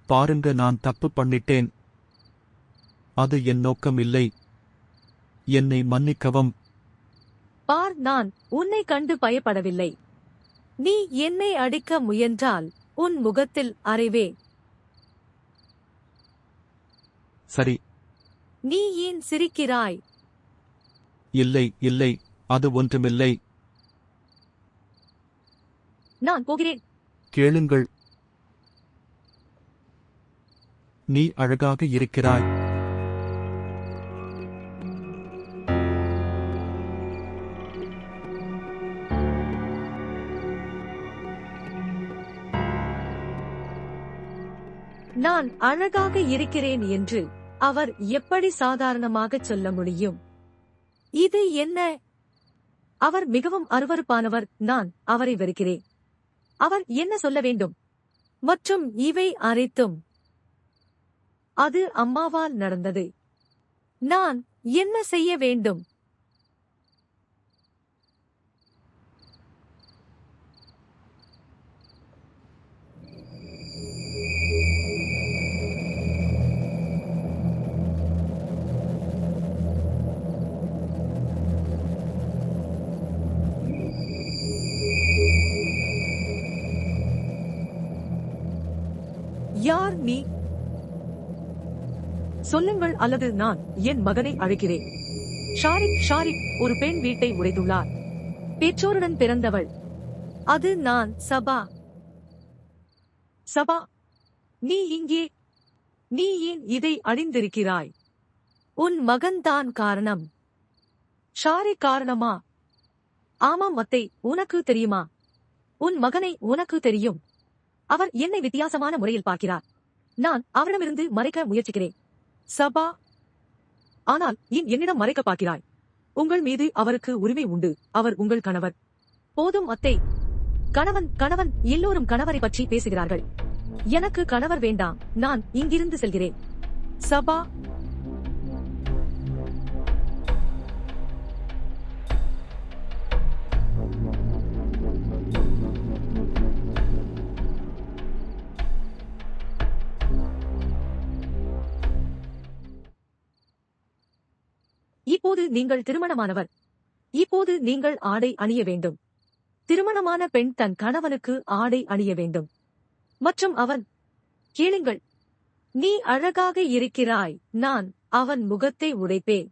பாருங்க, நான் தப்பு பண்ணிட்டேன். அது என் நோக்கம் இல்லை. என்னை மன்னிக்கவும். பார், நான் உன்னை கண்டு பயப்படவில்லை. நீ என்னை அடிக்க முயன்றால் உன் முகத்தில் அறைவே. சரி. நீ ஏன் சிரிக்கிறாய்? இல்லை இல்லை, அது ஒன்றுமில்லை. நான் போகிறேன். கேளுங்கள். நீ அழகாக இருக்கிறாய். நான் அழகாக இருக்கிறேன் என்று அவர் எப்படி சாதாரணமாகச் சொல்ல முடியும்? இது என்ன? அவர் மிகவும் அருவருப்பானவர். நான் அவரை வெறுக்கிறேன். அவர் என்ன சொல்ல வேண்டும்? மற்றும் இவை அனைத்தும் அது அம்மாவால் நடந்தது. நான் என்ன செய்ய வேண்டும்? யார் நீ? சொல்லுங்கள், அல்லது நான் என் மகனை அழைக்கிறேன். ஷாரிக் ஒரு பெண் வீட்டை உடைத்துள்ளார். பெற்றோருடன் பிறந்தவள். அது நான். சபா. சபா, நீ இங்கே? நீ ஏன் இதை அணிந்திருக்கிறாய்? உன் மகன்தான் காரணம். ஷாரிக் காரணமா? ஆமாம் அத்தை, உனக்கு தெரியுமா? உன் மகனை உனக்கு தெரியும். அவர் என்னை வித்தியாசமான முறையில் பார்க்கிறார். நான் அவரிடமிருந்து மறைக்க முயற்சிக்கிறேன். சபா, ஆனால் ஏன் என்னிடம் மறைக்க பார்க்கிறாய்? உங்கள் மீது அவருக்கு உரிமை உண்டு. அவர் உங்கள் கணவர். போதும் அத்தை. கணவன் எல்லோரும் கணவரை பற்றி பேசுகிறார்கள். எனக்கு கணவர் வேண்டாம். நான் இங்கிருந்து செல்கிறேன். சபா, இப்போது நீங்கள் திருமணமானவர். இப்போது நீங்கள் ஆடை அணிய வேண்டும். திருமணமான பெண் தன் கணவனுக்கு ஆடை அணிய வேண்டும். மற்றும் அவன், கேளுங்கள், நீ அழகாக இருக்கிறாய். நான் அவன் முகத்தை உடைப்பேன்.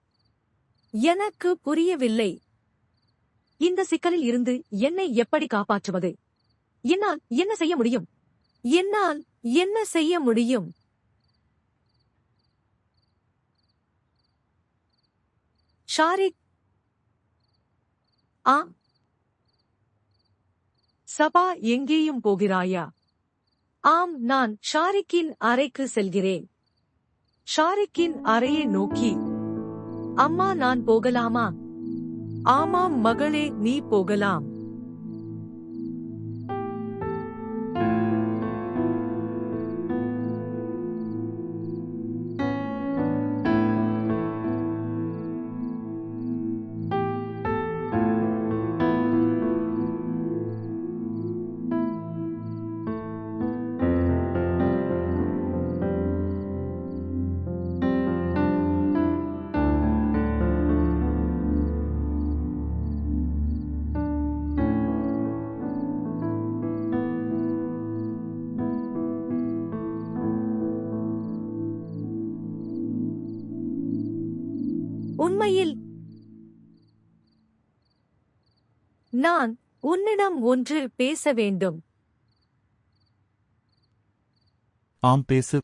எனக்கு புரியவில்லை. இந்த சிக்கலில் இருந்து என்னை எப்படி காப்பாற்றுவது? என்னால் என்ன செய்ய முடியும்? என்னால் என்ன செய்ய முடியும்? ஷாரிக். ஆம். சபா, எங்கேயும் போகிறாயா? ஆம், நான் ஷாரிக்கின் அறைக்கு செல்கிறேன். ஷாரிக்கின் அறையை நோக்கி. அம்மா, நான் போகலாமா? ஆமாம் மகளே, நீ போகலாம். உண்மையில் நான் உன்னிடம் ஒன்று பேச வேண்டும். ஆம், பேசு.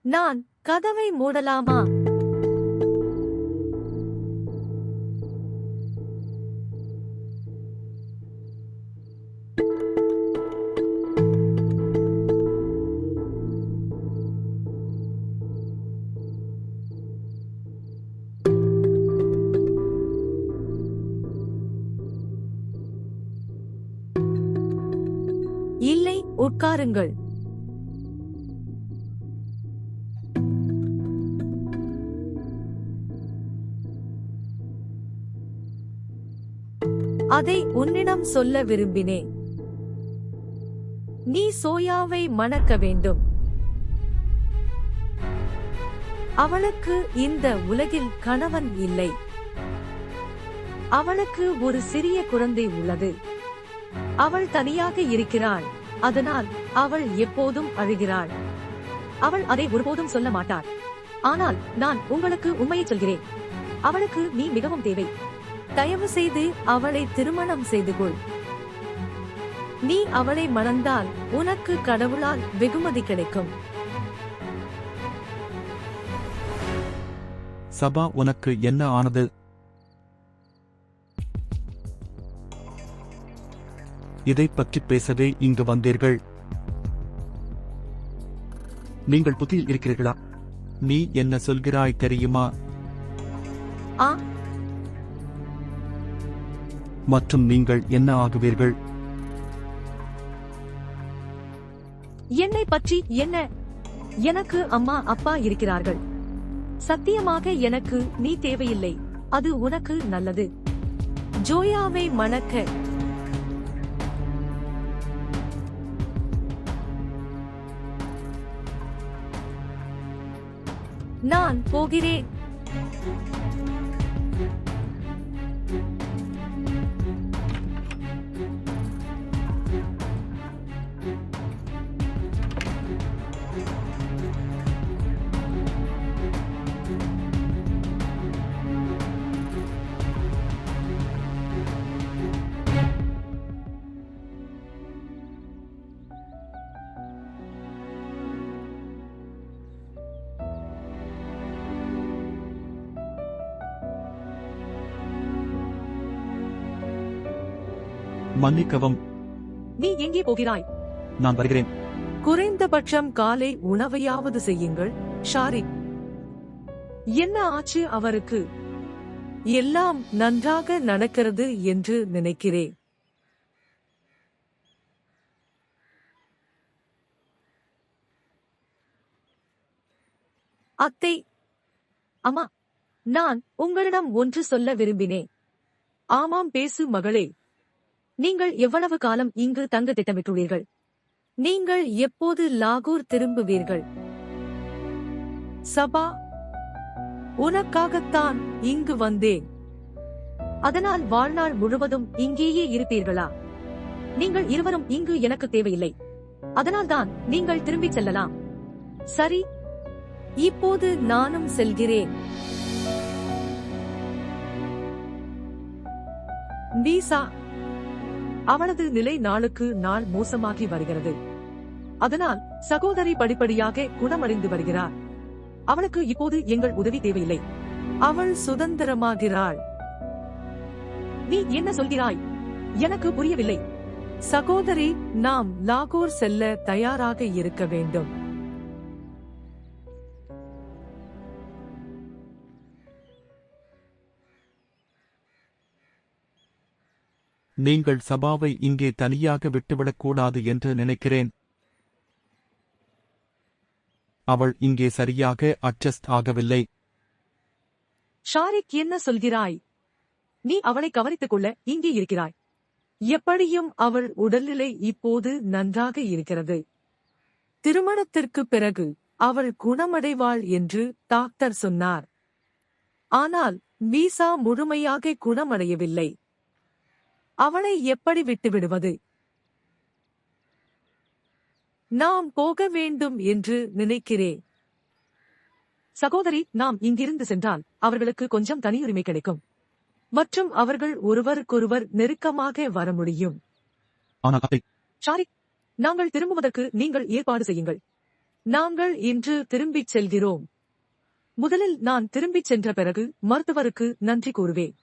நான் கதவை மூடலாமா? உட்காருங்கள். அதை உன்னிடம் சொல்ல விரும்பினேன். நீ சோயாவை மணக்க வேண்டும். அவளுக்கு இந்த உலகில் கணவன் இல்லை. அவளுக்கு ஒரு சிறிய குழந்தை உள்ளது. அவள் தனியாக இருக்கிறாள். அதனால் அவள் எப்போதும் அழுகிறாள். அவள் அதை ஒருபோதும் சொல்ல மாட்டாள். ஆனால் நான் உங்களுக்கு உண்மையை சொல்கிறேன். அவளுக்கு நீ மிகவும் தேவை. தயவு செய்து அவளை திருமணம் செய்து கொள். நீ அவளை மணந்தால் உனக்கு கடவுளால் வெகுமதி கிடைக்கும். சபா, உனக்கு என்ன ஆனது? இதைப் பற்றி பேசவே இங்கு வந்தீர்கள். நீங்கள் புத்தியில் இருக்கிறீர்களா? நீ என்ன சொல்கிறாய் தெரியுமா? ஆ, மற்றும் நீங்கள் என்ன ஆகுவீர்கள்? என்னை பற்றி என்ன? எனக்கு அம்மா அப்பா இருக்கிறார்கள். சத்தியமாக எனக்கு நீ தேவையில்லை. அது உனக்கு நல்லது. ஜோயாவை மணக்க நான் போகிறேன். மன்னிக்கவும். நீ எங்கே போகிறாய்? நான் வருகிறேன். குறைந்தபட்சம் காலை உணவையாவது செய்யுங்கள். ஷாரிக், என்ன ஆச்சு அவருக்கு? எல்லாம் நன்றாக நடக்கிறது என்று நினைக்கிறேன். அத்தை, அம்மா, நான் உங்களிடம் ஒன்று சொல்ல விரும்பினேன். ஆமாம், பேசு மகளே. நீங்கள் எவ்வளவு காலம் இங்கு தங்க திட்டமிட்டுள்ளீர்கள்? நீங்கள் எப்போது லாகூர் திரும்புவீர்கள்? சபா, உனக்காகத்தான் இங்கு வந்தேன். அதனால் வாழ்நாள் முழுவதும் இங்கேயே இருப்பீர்களா? நீங்கள் இருவரும் இங்கு எனக்கு தேவையில்லை. அதனால்தான் நீங்கள் திரும்பிச் செல்லலாம். சரி, இப்போது நானும் செல்கிறேன். நீசா, அவளது நிலை நாளுக்கு நாள் மோசமாகி வருகிறது. அதனால் சகோதரி படிப்படியாக குணமடைந்து வருகிறார். அவளுக்கு இப்போது எங்கள் உதவி தேவையில்லை. அவள் சுதந்திரமாகிறாள். நீ என்ன சொல்கிறாய்? எனக்கு புரியவில்லை. சகோதரி, நாம் லாகூர் செல்ல தயாராக இருக்க வேண்டும். நீங்கள் சபாவை இங்கே தனியாக விட்டுவிடக்கூடாது என்று நினைக்கிறேன். அவள் இங்கே சரியாக அட்ஜஸ்ட் ஆகவில்லை. ஷாரிக், என்ன சொல்கிறாய்? நீ அவளை கவனித்துக் கொள்ள இங்கே இருக்கிறாய். எப்படியும் அவள் உடல்நிலை இப்போது நன்றாக இருக்கிறது. திருமணத்திற்கு பிறகு அவள் குணமடைவாள் என்று டாக்டர் சொன்னார். ஆனால் மீசா முழுமையாக குணமடையவில்லை. அவளை எப்படி விட்டுவிடுவது? நாம் போக வேண்டும் என்று நினைக்கிறேன். சகோதரி, நாம் இங்கிருந்து சென்றால் அவர்களுக்கு கொஞ்சம் தனியுரிமை கிடைக்கும். மற்றும் அவர்கள் ஒருவருக்கொருவர் நெருக்கமாக வர முடியும். ஆனால் அத்தை, ஷாரிக், நாங்கள் திரும்புவதற்கு நீங்கள் ஏற்பாடு செய்யுங்கள். நாங்கள் இன்று திரும்பிச் செல்கிறோம். முதலில் நான் திரும்பிச் சென்ற பிறகு மருத்துவருக்கு நன்றி கூறுவேன்.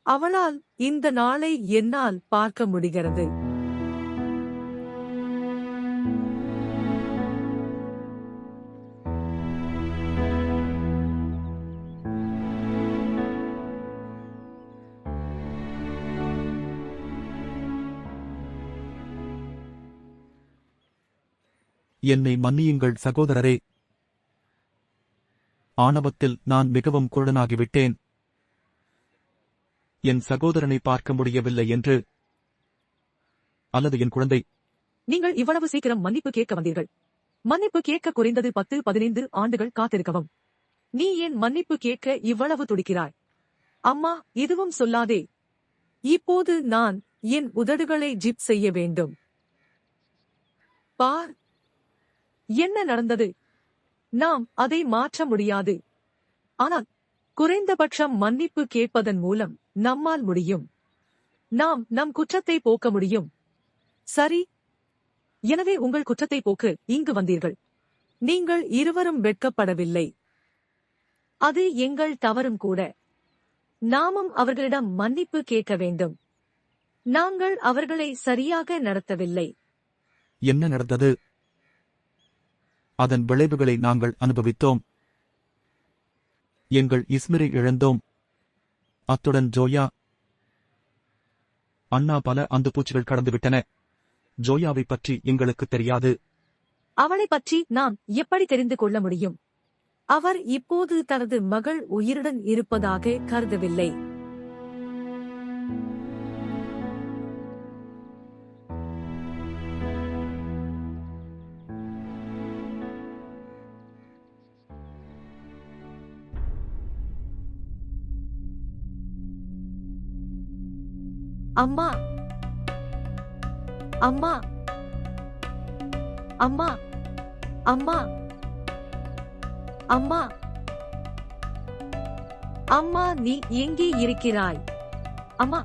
அவளால் இந்த நாளை என்னால் பார்க்க முடிகிறது. என்னை மன்னியுங்கள் சகோதரரே. ஆணவத்தில் நான் மிகவும் குருடனாகிவிட்டேன். என் சகோதரனை பார்க்க முடியவில்லை என்று. அல்லது என் குழந்தை. நீங்கள் இவ்வளவு சீக்கிரம் மன்னிப்பு கேட்க வந்தீர்கள். மன்னிப்பு கேட்க குறைந்தது 10-15 ஆண்டுகள் காத்திருக்கவும். நீ ஏன் மன்னிப்பு கேட்க இவ்வளவு துடிக்கிறாய்? அம்மா, எதுவும் சொல்லாதே. இப்போது நான் என் உதடுகளை ஜிப் செய்ய வேண்டும். பார், என்ன நடந்தது? நாம் அதை மாற்ற முடியாது. ஆனால் குறைந்தபட்சம் மன்னிப்பு கேட்பதன் மூலம் நம்மால் முடியும். நாம் நம் குற்றத்தை போக்க முடியும். சரி, எனவே உங்கள் குற்றத்தை போக்க இங்கு வந்தீர்கள். நீங்கள் இருவரும் வெட்கப்படவில்லை. அது எங்கள் தவறும் கூட. நாமும் அவர்களிடம் மன்னிப்பு கேட்க வேண்டும். நாங்கள் அவர்களை சரியாக நடத்தவில்லை. என்ன நடந்தது? அதன் விளைவுகளை நாங்கள் அனுபவித்தோம். எங்கள் இஸ்மிரை இழந்தோம். அத்துடன் ஜோயா, அண்ணா, பல அந்துப்பூச்சிகள் கடந்துவிட்டன. ஜோயாவைப் பற்றி எங்களுக்கு தெரியாது. அவளைப் பற்றி நாம் எப்படி தெரிந்து கொள்ள முடியும்? அவர் இப்போது தனது மகள் உயிருடன் இருப்பதாக கருதவில்லை. அம்மா, அம்மா, அம்மா, அம்மா, அம்மா, அம்மா, நீ எங்கே இருக்கிறாய்? அம்மா,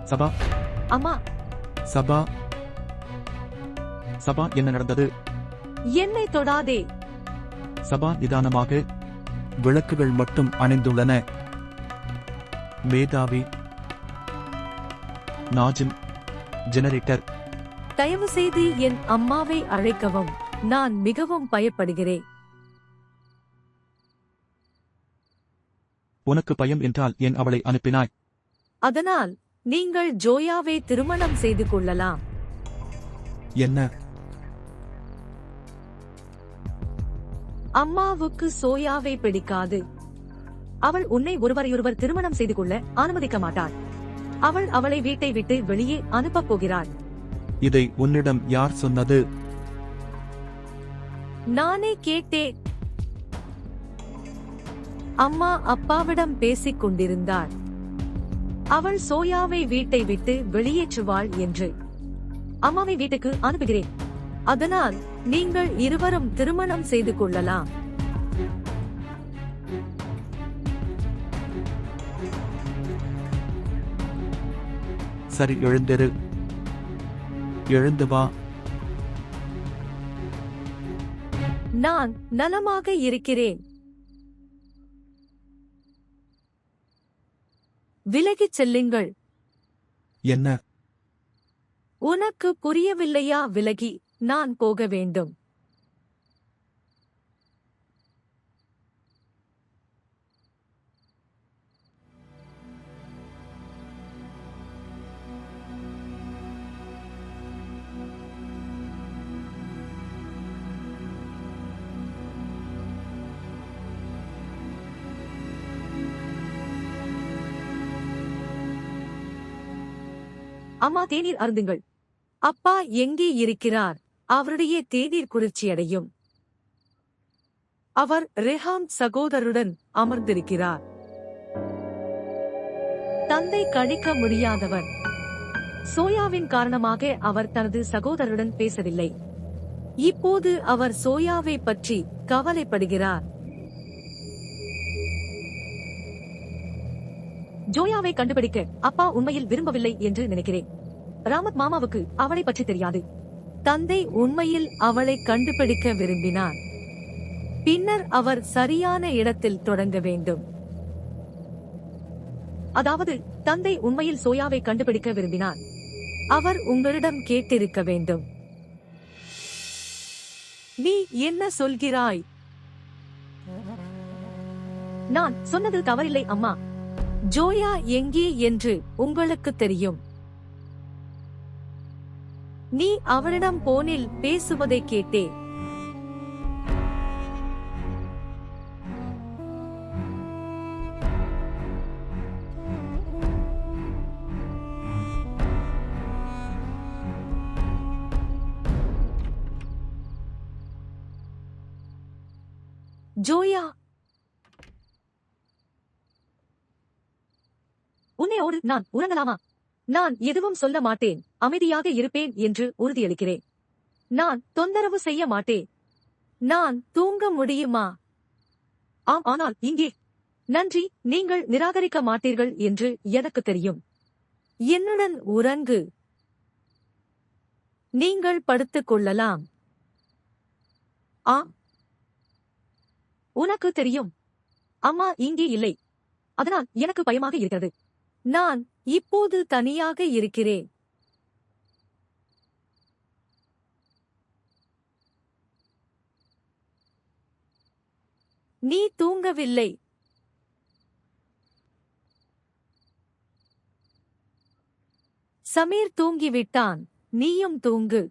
சபா, அம்மா, சபா, சபா, என்ன நடந்தது? என்னை தொடாதே. சபா, நிதானமாக. விளக்குகள் மட்டும் அணைந்துள்ளன. மேதாவி, நாஜிம், ஜெனரேட்டர். தயவு செய்து என் அம்மாவை அழைக்கவும். நான் மிகவும் பயப்படுகிறேன். உனக்கு பயம் என்றால் ஏன் அவளை அனுப்பினாய்? அதனால் நீங்கள் ஜோயாவை திருமணம் செய்து கொள்ளலாம். என்ன? அம்மாவுக்கு சோயாவை பிடிக்காது. அவள் உன்னை ஒருவரையொருவர் திருமணம் செய்து கொள்ள அனுமதிக்க மாட்டாள். அவள் அவளை வீட்டை விட்டு வெளியே அனுப்பப் போகிறாள். இதை உன்னிடம் யார் சொன்னது? நானே கேட்டேன். அம்மா அப்பாவிடம் பேசிக் கொண்டிருந்தாள். அவள் சோயாவை வீட்டை விட்டு வெளியேற்றுவாள் என்று. அம்மாவை வீட்டுக்கு அனுப்புகிறேன். அதனால் நீங்கள் இருவரும் திருமணம் செய்து கொள்ளலாம். சரி, எழுந்திரு. எழுந்து வா. நான் நலமாக இருக்கிறேன். விலகிச் செல்லுங்கள். என்ன? உனக்கு புரியவில்லையா? விலகி நான் போக வேண்டும். அம்மா, தேநீர் அருந்துங்கள். அப்பா எங்கே இருக்கிறார்? அவருடைய தேநீர் குளிர்ச்சியடையும். அவர் ரெஹாம் சகோதரருடன் அமர்ந்திருக்கிறார். தந்தை கழிக்க முடியாதவர். சோயாவின் காரணமாக அவர் தனது சகோதரருடன் பேசவில்லை. இப்போது அவர் சோயாவை பற்றி கவலைப்படுகிறார். ஜோயாவை கண்டுபிடிக்க அப்பா உண்மையில் விரும்பவில்லை என்று நினைக்கிறேன். ராமத் மாமாவுக்கு அவளை பற்றி தெரியாது. தந்தை உண்மையில் அவளை கண்டுபிடிக்க விரும்பினார். பின்னர் அவர் சரியான இடத்தில் தொடங்க வேண்டும். அதாவது தந்தை உண்மையில் சோயாவை கண்டுபிடிக்க விரும்பினார். அவர் உங்களிடம் கேட்டிருக்க வேண்டும். நீ என்ன சொல்கிறாய்? நான் சொன்னது தவறில்லை அம்மா. ஜோயா எங்கே என்று உங்களுக்கு தெரியும். நீ அவளிடம் போனில் பேசுவதை கேட்டே. ஜோயா, உன்னையோடு நான் உறங்கலாமா? நான் எதுவும் சொல்ல மாட்டேன், அமைதியாக இருப்பேன் என்று உறுதியளிக்கிறேன். நான் தொந்தரவு செய்ய மாட்டேன். நான் தூங்க முடியுமா? ஆம், ஆனால் இங்கே. நன்றி, நீங்கள் நிராகரிக்க மாட்டீர்கள் என்று எனக்கு தெரியும். என்னுடன் உறங்கு. நீங்கள் படுத்துக் கொள்ளலாம். ஆம், உனக்கு தெரியும், அம்மா இங்கே இல்லை, அதனால் எனக்கு பயமாக இருக்கிறது. நான் இப்போது தனியாக இருக்கிறேன். நீ தூங்கவில்லை. சமீர் தூங்கிவிட்டான், நீயும் தூங்கு.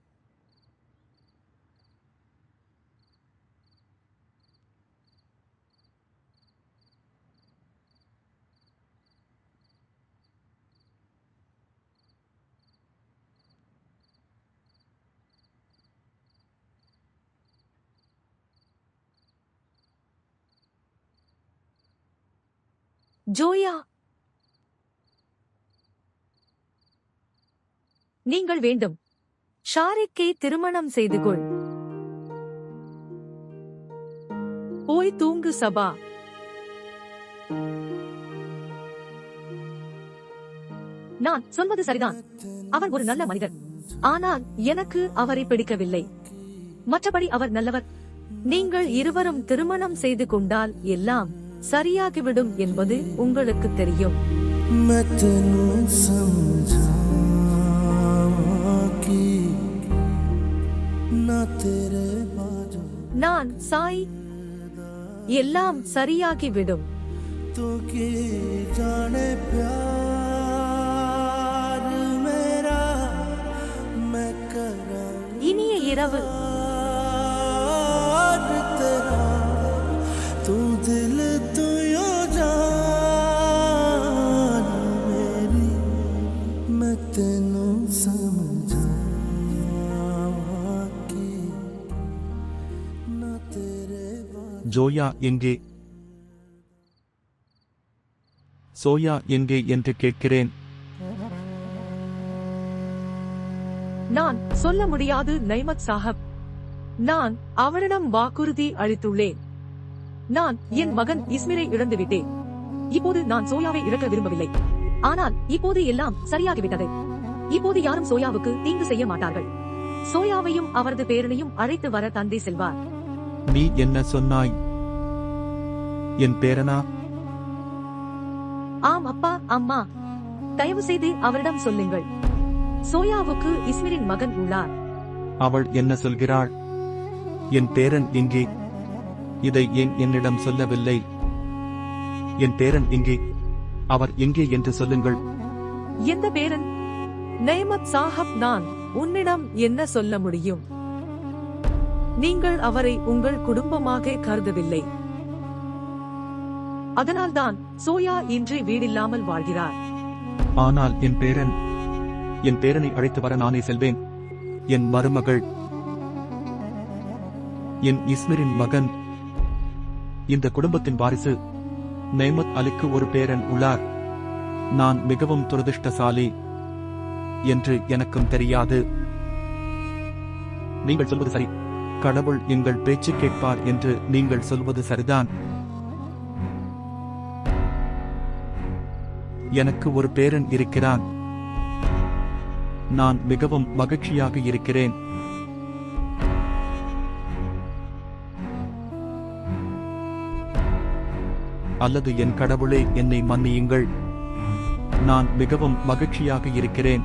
ஜோயா, நீங்கள் வேண்டும் ஷாரிக்கை திருமணம் செய்து கொள். போய் தூங்கு சபா. நான் சொல்வது சரிதான், அவர் ஒரு நல்ல மனிதர். ஆனால் எனக்கு அவரை பிடிக்கவில்லை. மற்றபடி அவர் நல்லவர். நீங்கள் இருவரும் திருமணம் செய்து கொண்டால் எல்லாம் சரியாகிவிடும் என்பது உங்களுக்கு தெரியும். मैं तेनू समझावां कि ना तेरे बाजू நான் சாய், எல்லாம் சரியாகிவிடும். तू की जाने प्यार मेरा मैं करां இனிய இரவு. तेरा तू दिल तू यो जान मेरी मैं तेनू समझावां कि ना तेरे ஜோயா எங்கே? சோயா எங்கே என்று கேட்கிறேன். நான் சொல்ல முடியாது நைமத் சாஹப். நான் அவரிடம் வாக்குறுதி அளித்துள்ளேன். நான் என் மகன் இஸ்மிரை இழந்துவிட்டேன். இப்போது நான் சோயாவை இழக்க விரும்பவில்லை. ஆனால் இப்போது எல்லாம் சரியாகிவிட்டது. இப்போது யாரும் சோயாவுக்கு தீங்கு செய்ய மாட்டார்கள். சோயாவையும் அவரது பேரனையும் அழைத்து வர தந்தை செல்வார். நீ என்ன சொன்னாய்? என் பேரனா? ஆம் அப்பா, அம்மா, தயவு செய்து அவரிடம் சொல்லுங்கள். சோயாவுக்கு இஸ்மிரின் மகன் உள்ளார். அவள் என்ன சொல்கிறாள்? என் பேரன் எங்கே? இதை ஏன் என்னிடம் சொல்லவில்லை? என் பேரன் எங்கே? அவர் எங்கே என்று சொல்லுங்கள். எந்த பேரன்? நைமத் சாஹப், நான் உன்னிடம் என்ன சொல்ல முடியும்? நீங்கள் அவரை உங்கள் குடும்பமாக கருதவில்லை. அதனால்தான் சோயா இன்று வீடில்லாமல் வாழ்கிறார். ஆனால் என் பேரனை அழைத்து வர நானே செல்வேன். என் மருமகள், என் இஸ்மிரின் மகன், இந்த குடும்பத்தின் வாரிசு. நெய்மத் அலிக்கு ஒரு பேரன் உள்ளார். நான் மிகவும் துரதிர்ஷ்டசாலி என்று எனக்கும் தெரியாது. நீங்கள் சொல்வது சரி. கடவுள் எங்கள் பேச்சு கேட்பார் என்று நீங்கள் சொல்வது சரிதான். எனக்கு ஒரு பேரன் இருக்கிறான். நான் மிகவும் மகிழ்ச்சியாக இருக்கிறேன். அல்லது என் கடவுளே, என்னை மன்னியுங்கள். நான் மிகவும் மகிழ்ச்சியாக இருக்கிறேன்.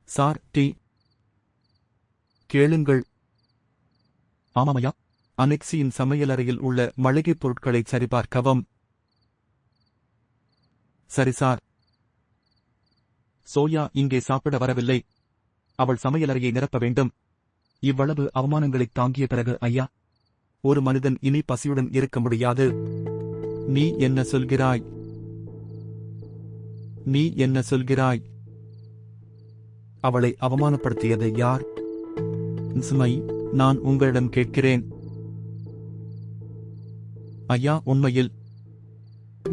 சார், டீ கேளுங்கள். ஆமாமையா, அனெக்சியின் சமையலறையில் உள்ள மளிகைப் பொருட்களை சரிபார்க்கவும். சரி சார். சோயா இங்கே சாப்பிட வரவில்லை. அவள் சமையலறையை நிரப்ப வேண்டும். இவ்வளவு அவமானங்களைத் தாங்கிய பிறகு ஐயா, ஒரு மனிதன் இனி பசியுடன் இருக்க முடியாது. நீ என்ன சொல்கிறாய்? நீ என்ன சொல்கிறாய்? அவளை அவமானப்படுத்தியது யார்? சுமை, நான் உங்களிடம் கேட்கிறேன். ஐயா, உண்மையில்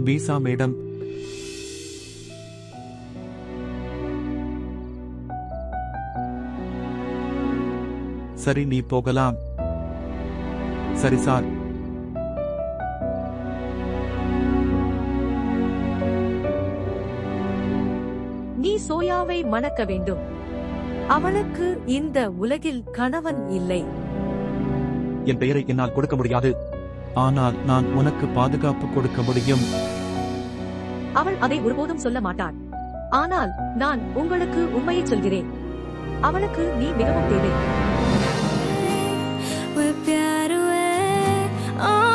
பீசா மேடம். சரி, நீ போகலாம். சரி சார். நீ சோயாவை மணக்க வேண்டும். அவளுக்கு இந்த உலகில் கணவன் இல்லை. என் பெயரை என்னால் கொடுக்க முடியாது, ஆனால் நான் உனக்கு பாதுகாப்பு கொடுக்க முடியும். அவள் அதை ஒருபோதும் சொல்ல மாட்டாள். ஆனால் நான் உங்களுக்கு உண்மையை சொல்கிறேன். அவளுக்கு நீ மிகவும் தேவை. We're better way.